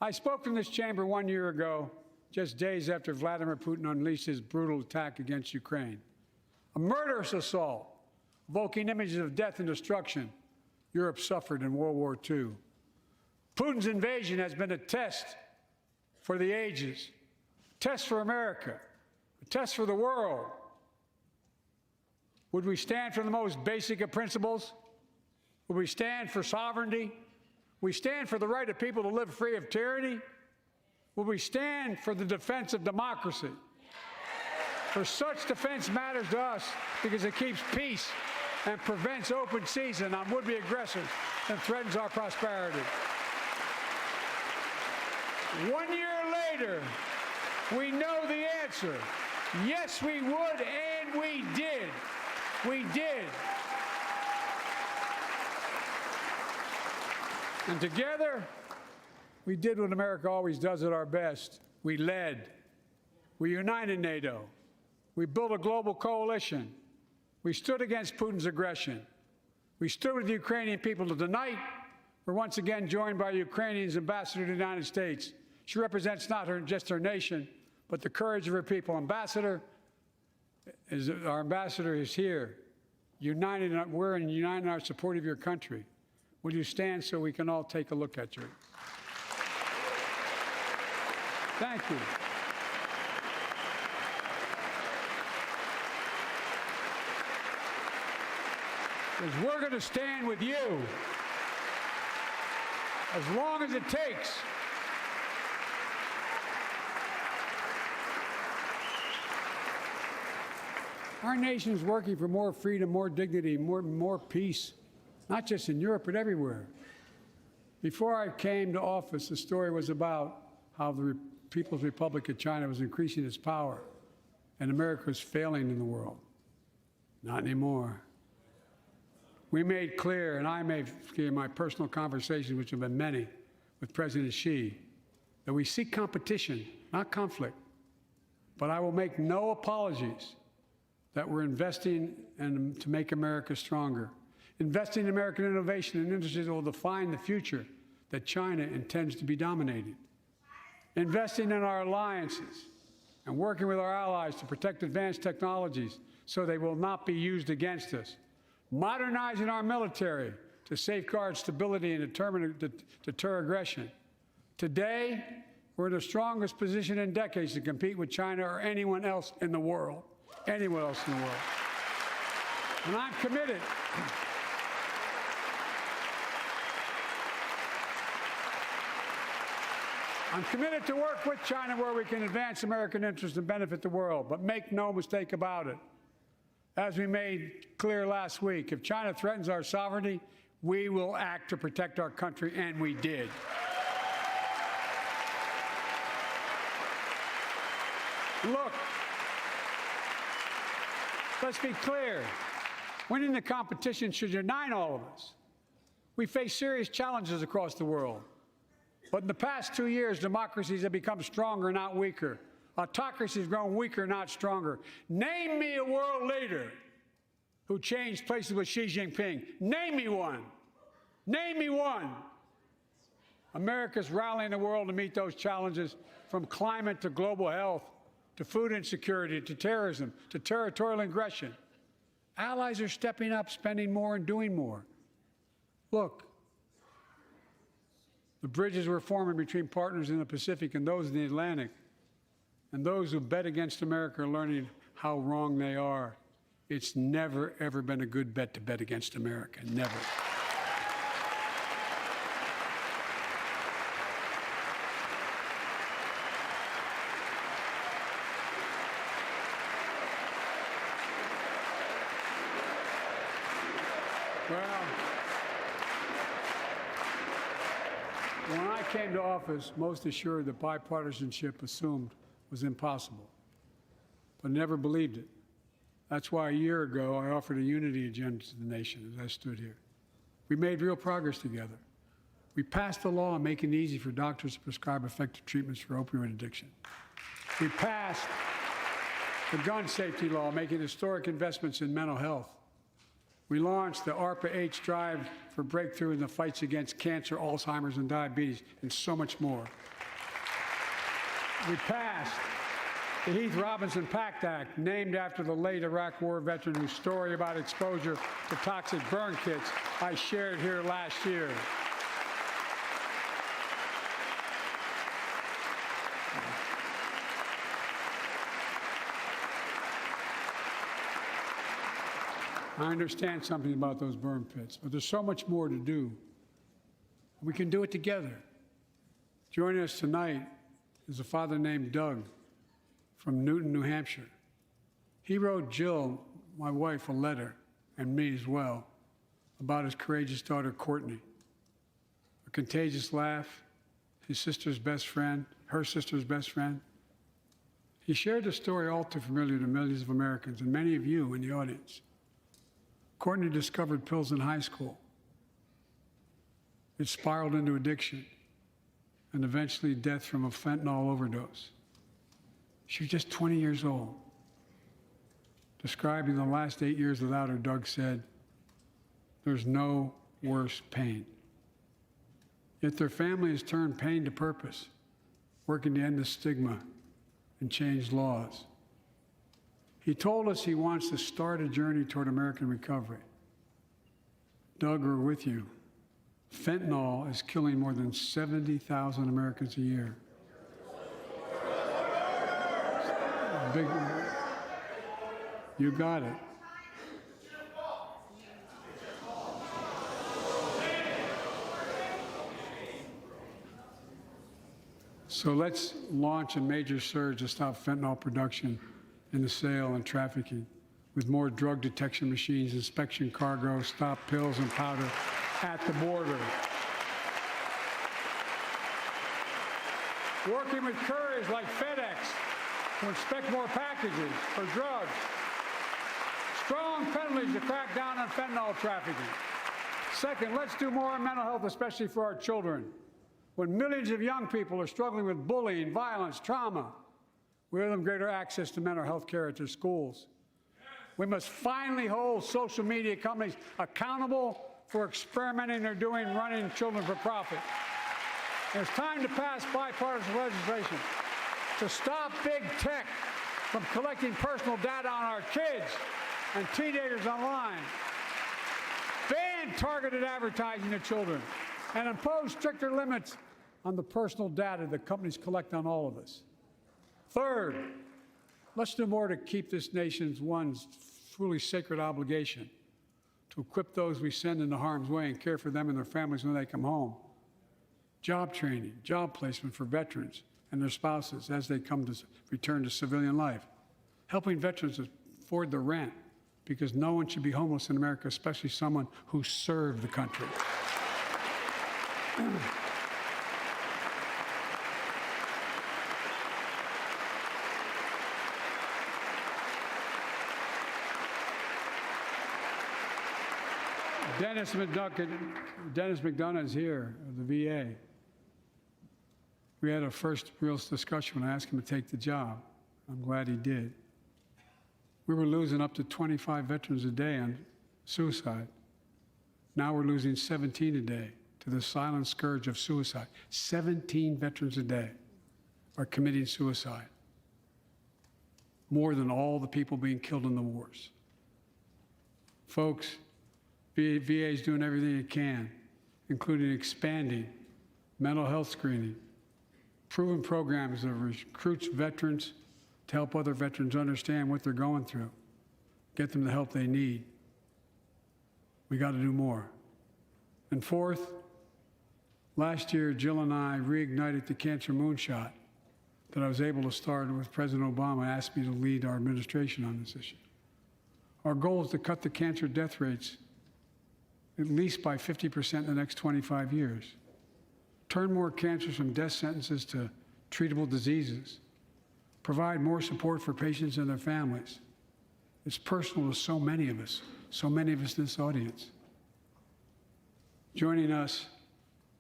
I spoke in this chamber 1 year ago, just days after Vladimir Putin unleashed his brutal attack against Ukraine. A murderous assault, evoking images of death and destruction Europe suffered in World War II. Putin's invasion has been a test for the ages, a test for America, a test for the world. Would we stand for the most basic of principles? Would we stand for sovereignty? Would we stand for the right of people to live free of tyranny? Would we stand for the defense of democracy? For such defense matters to us because it keeps peace and prevents open season on would-be aggressors and threatens our prosperity. 1 year later, we know the answer. Yes, we would, and we did. We did. And together, we did what America always does at our best. We led. We united NATO. We built a global coalition. We stood against Putin's aggression. We stood with the Ukrainian people. Tonight, we're once again joined by Ukraine's ambassador to the United States. She represents not just her nation, but the courage of her people. Our ambassador is here, we're united in our support of your country. Will you stand so we can all take a look at you? Thank you. Because we're going to stand with you as long as it takes. Our nation is working for more freedom, more dignity, more peace, not just in Europe, but everywhere. Before I came to office, the story was about how the People's Republic of China was increasing its power and America was failing in the world. Not anymore. We made clear, and I made clear in my personal conversations, which have been many, with President Xi, that we seek competition, not conflict. But I will make no apologies that we're investing to make America stronger, investing in American innovation and industries that will define the future that China intends to be dominating, investing in our alliances and working with our allies to protect advanced technologies so they will not be used against us, modernizing our military to safeguard stability and deter aggression. Today, we're in the strongest position in decades to compete with China or anyone else in the world. Anyone else in the world. And I'm committed. I'm committed to work with China where we can advance American interests and benefit the world. But make no mistake about it. As we made clear last week, if China threatens our sovereignty, We will act to protect our country, and we did. Look, let's be clear. Winning the competition should unite all of us. We face serious challenges across the world. But in the past 2 years, democracies have become stronger, not weaker. Autocracies have grown weaker, not stronger. Name me a world leader who changed places with Xi Jinping. Name me one. Name me one. America's rallying the world to meet those challenges, from climate to global health, to food insecurity, to terrorism, to territorial aggression. Allies are stepping up, spending more, and doing more. Look, the bridges we're forming between partners in the Pacific and those in the Atlantic, and those who bet against America are learning how wrong they are. It's never, ever been a good bet to bet against America. Never. Well, when I came to office, most assured that bipartisanship assumed was impossible, but never believed it. That's why a year ago I offered a unity agenda to the nation as I stood here. We made real progress together. We passed a law making it easy for doctors to prescribe effective treatments for opioid addiction. We passed the gun safety law, making historic investments in mental health. We launched the ARPA-H drive for breakthrough in the fights against cancer, Alzheimer's, and diabetes, and so much more. We passed the Heath Robinson PACT Act, named after the late Iraq War veteran whose story about exposure to toxic burn kits I shared here last year. I understand something about those burn pits, but there's so much more to do. We can do it together. Joining us tonight is a father named Doug from Newton, New Hampshire. He wrote Jill, my wife, a letter, and me as well, about his courageous daughter, Courtney. A contagious laugh, his sister's best friend, her sister's best friend. He shared a story all too familiar to millions of Americans and many of you in the audience. Courtney discovered pills in high school. It spiraled into addiction and eventually death from a fentanyl overdose. She was just 20 years old. Describing the last 8 years without her, Doug said, "There's no worse pain." Yet their family has turned pain to purpose, working to end the stigma and change laws. He told us he wants to start a journey toward American recovery. Doug, we're with you. Fentanyl is killing more than 70,000 Americans a year. You got it. So let's launch a major surge to stop fentanyl production and the sale and trafficking, with more drug detection machines, inspection cargo, stop pills and powder at the border. Working with couriers like FedEx to inspect more packages for drugs. Strong penalties to crack down on fentanyl trafficking. Second, let's do more on mental health, especially for our children. When millions of young people are struggling with bullying, violence, trauma, we give them greater access to mental health care at their schools. We must finally hold social media companies accountable for experimenting they're doing running children for profit. And it's time to pass bipartisan legislation to stop big tech from collecting personal data on our kids and teenagers online. Ban targeted advertising to children and impose stricter limits on the personal data that companies collect on all of us. Third, let's do more to keep this nation's one truly sacred obligation, to equip those we send into harm's way and care for them and their families when they come home. Job training, job placement for veterans and their spouses as they come to return to civilian life. Helping veterans afford the rent because no one should be homeless in America, especially someone who served the country. Dennis McDonough is here, of the VA. We had a first real discussion when I asked him to take the job. I'm glad he did. We were losing up to 25 veterans a day on suicide. Now we're losing 17 a day to the silent scourge of suicide. 17 veterans a day are committing suicide. More than all the people being killed in the wars. Folks, VA is doing everything it can, including expanding mental health screening, proven programs that recruits veterans to help other veterans understand what they're going through, get them the help they need. We got to do more. And fourth, last year, Jill and I reignited the cancer moonshot that I was able to start with President Obama asked me to lead our administration on this issue. Our goal is to cut the cancer death rates at least by 50% in the next 25 years. Turn more cancers from death sentences to treatable diseases. Provide more support for patients and their families. It's personal to so many of us in this audience. Joining us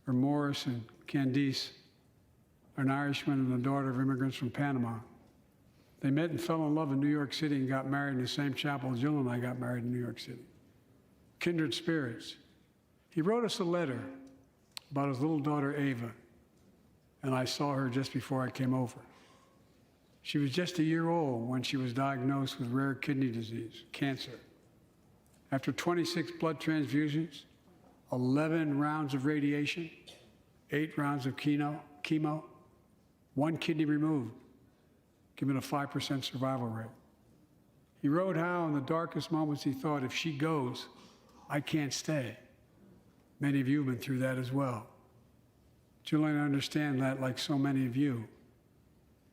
are Morris and Candice, an Irishman and the daughter of immigrants from Panama. They met and fell in love in New York City and got married in the same chapel Jill and I got married in New York City. Kindred spirits. He wrote us a letter about his little daughter, Ava, and I saw her just before I came over. She was just a year old when she was diagnosed with rare kidney disease, cancer. After 26 blood transfusions, 11 rounds of radiation, 8 rounds of chemo, 1 kidney removed, giving a 5% survival rate. He wrote how in the darkest moments he thought, if she goes, I can't stay. Many of you have been through that as well. Jill and I understand that like so many of you.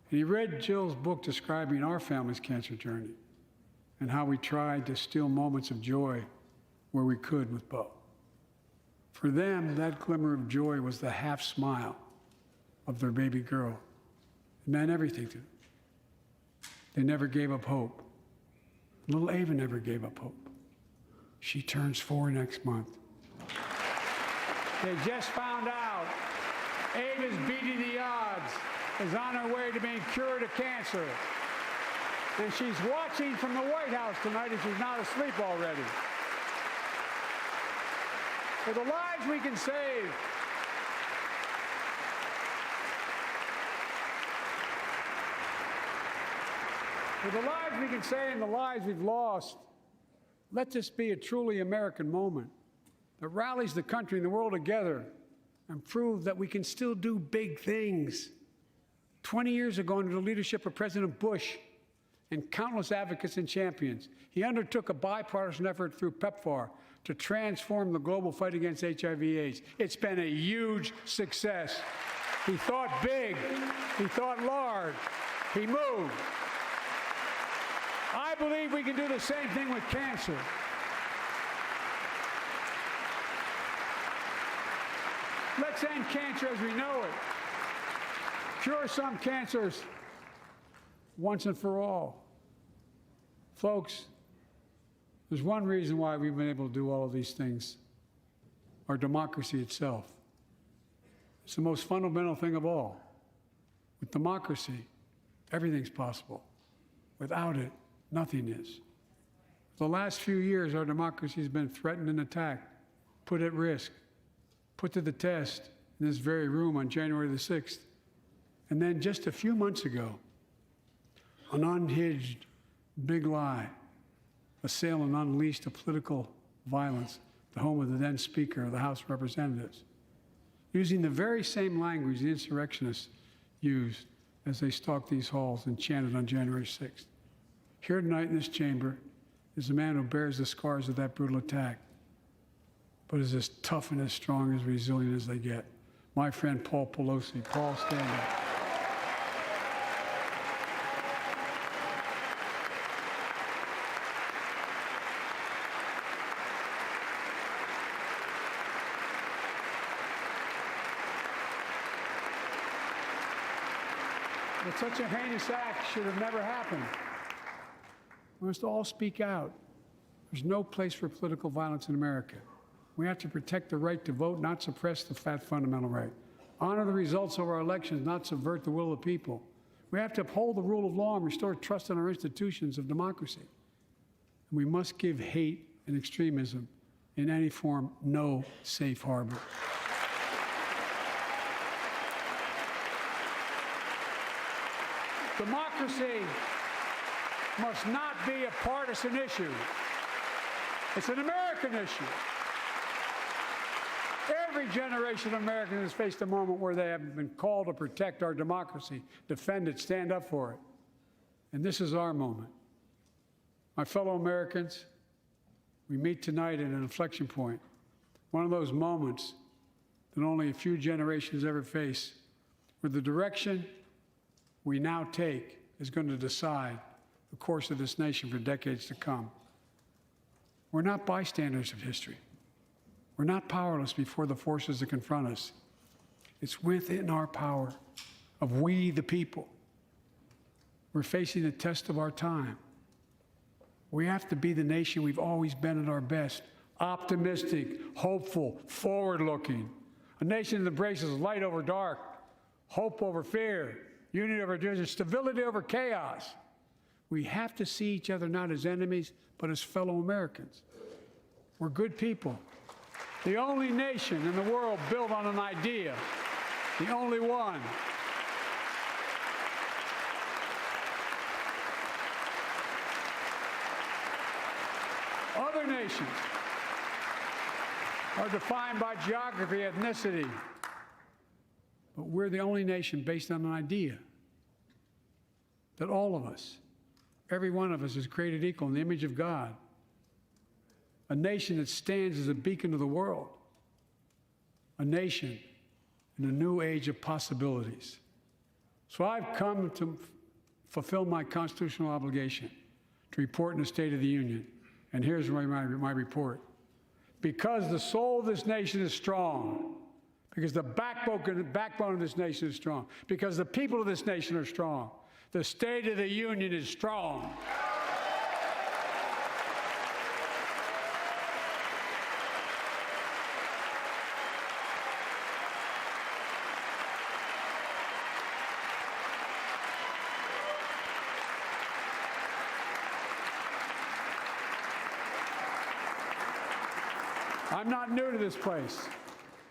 And he read Jill's book describing our family's cancer journey and how we tried to steal moments of joy where we could with Bo. For them, that glimmer of joy was the half smile of their baby girl. It meant everything to them. They never gave up hope. Little Ava never gave up hope. She turns 4 next month. They just found out Ava's beating the odds, is on her way to being cured of cancer. And she's watching from the White House tonight if she's not asleep already. For the lives we can save. For the lives we can save and the lives we've lost, let this be a truly American moment that rallies the country and the world together and proves that we can still do big things. 20 years ago, under the leadership of President Bush and countless advocates and champions, he undertook a bipartisan effort through PEPFAR to transform the global fight against HIV/AIDS. It's been a huge success. He thought big. He thought large. He moved. I believe we can do the same thing with cancer. Let's end cancer as we know it. Cure some cancers once and for all. Folks, there's one reason why we've been able to do all of these things. Our democracy itself. It's the most fundamental thing of all. With democracy, everything's possible. Without it, nothing is. For the last few years, our democracy has been threatened and attacked, put at risk, put to the test in this very room on January the 6th. And then just a few months ago, an unhinged big lie, assailant unleashed a political violence, the home of the then Speaker of the House of Representatives, using the very same language the insurrectionists used as they stalked these halls and chanted on January 6th. Here tonight in this chamber is a man who bears the scars of that brutal attack, but is as tough and as strong, as resilient as they get. My friend Paul Pelosi. Paul, stand up. that such a heinous act should have never happened. We must all speak out. There's no place for political violence in America. We have to protect the right to vote, not suppress the fundamental right. Honor the results of our elections, not subvert the will of the people. We have to uphold the rule of law and restore trust in our institutions of democracy. And we must give hate and extremism in any form no safe harbor. Democracy must not be a partisan issue. It's an American issue. Every generation of Americans has faced a moment where they have been called to protect our democracy, defend it, stand up for it. And this is our moment. My fellow Americans, we meet tonight at an inflection point, one of those moments that only a few generations ever face, where the direction we now take is going to decide the course of this nation for decades to come. We're not bystanders of history. We're not powerless before the forces that confront us. It's within our power of we, the people. We're facing the test of our time. We have to be the nation we've always been at our best, optimistic, hopeful, forward-looking. A nation that embraces light over dark, hope over fear, unity over division, stability over chaos. We have to see each other not as enemies, but as fellow Americans. We're good people. The only nation in the world built on an idea, the only one. Other nations are defined by geography, ethnicity, but we're the only nation based on an idea that all of us, every one of us, is created equal in the image of God. A nation that stands as a beacon of the world. A nation in a new age of possibilities. So I've come to fulfill my constitutional obligation to report in the State of the Union. And here's my report. Because the soul of this nation is strong, because the backbone of this nation is strong, because the people of this nation are strong, the State of the Union is strong. I'm not new to this place.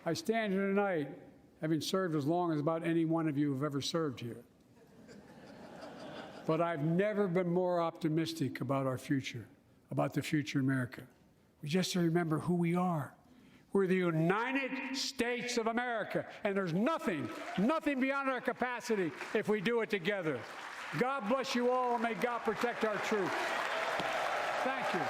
I stand here tonight having served as long as about any one of you have ever served here. But I've never been more optimistic about our future, about the future of America. We just have to remember who we are. We're the United States of America, and there's nothing beyond our capacity if we do it together. God bless you all, and may God protect our troops. Thank you.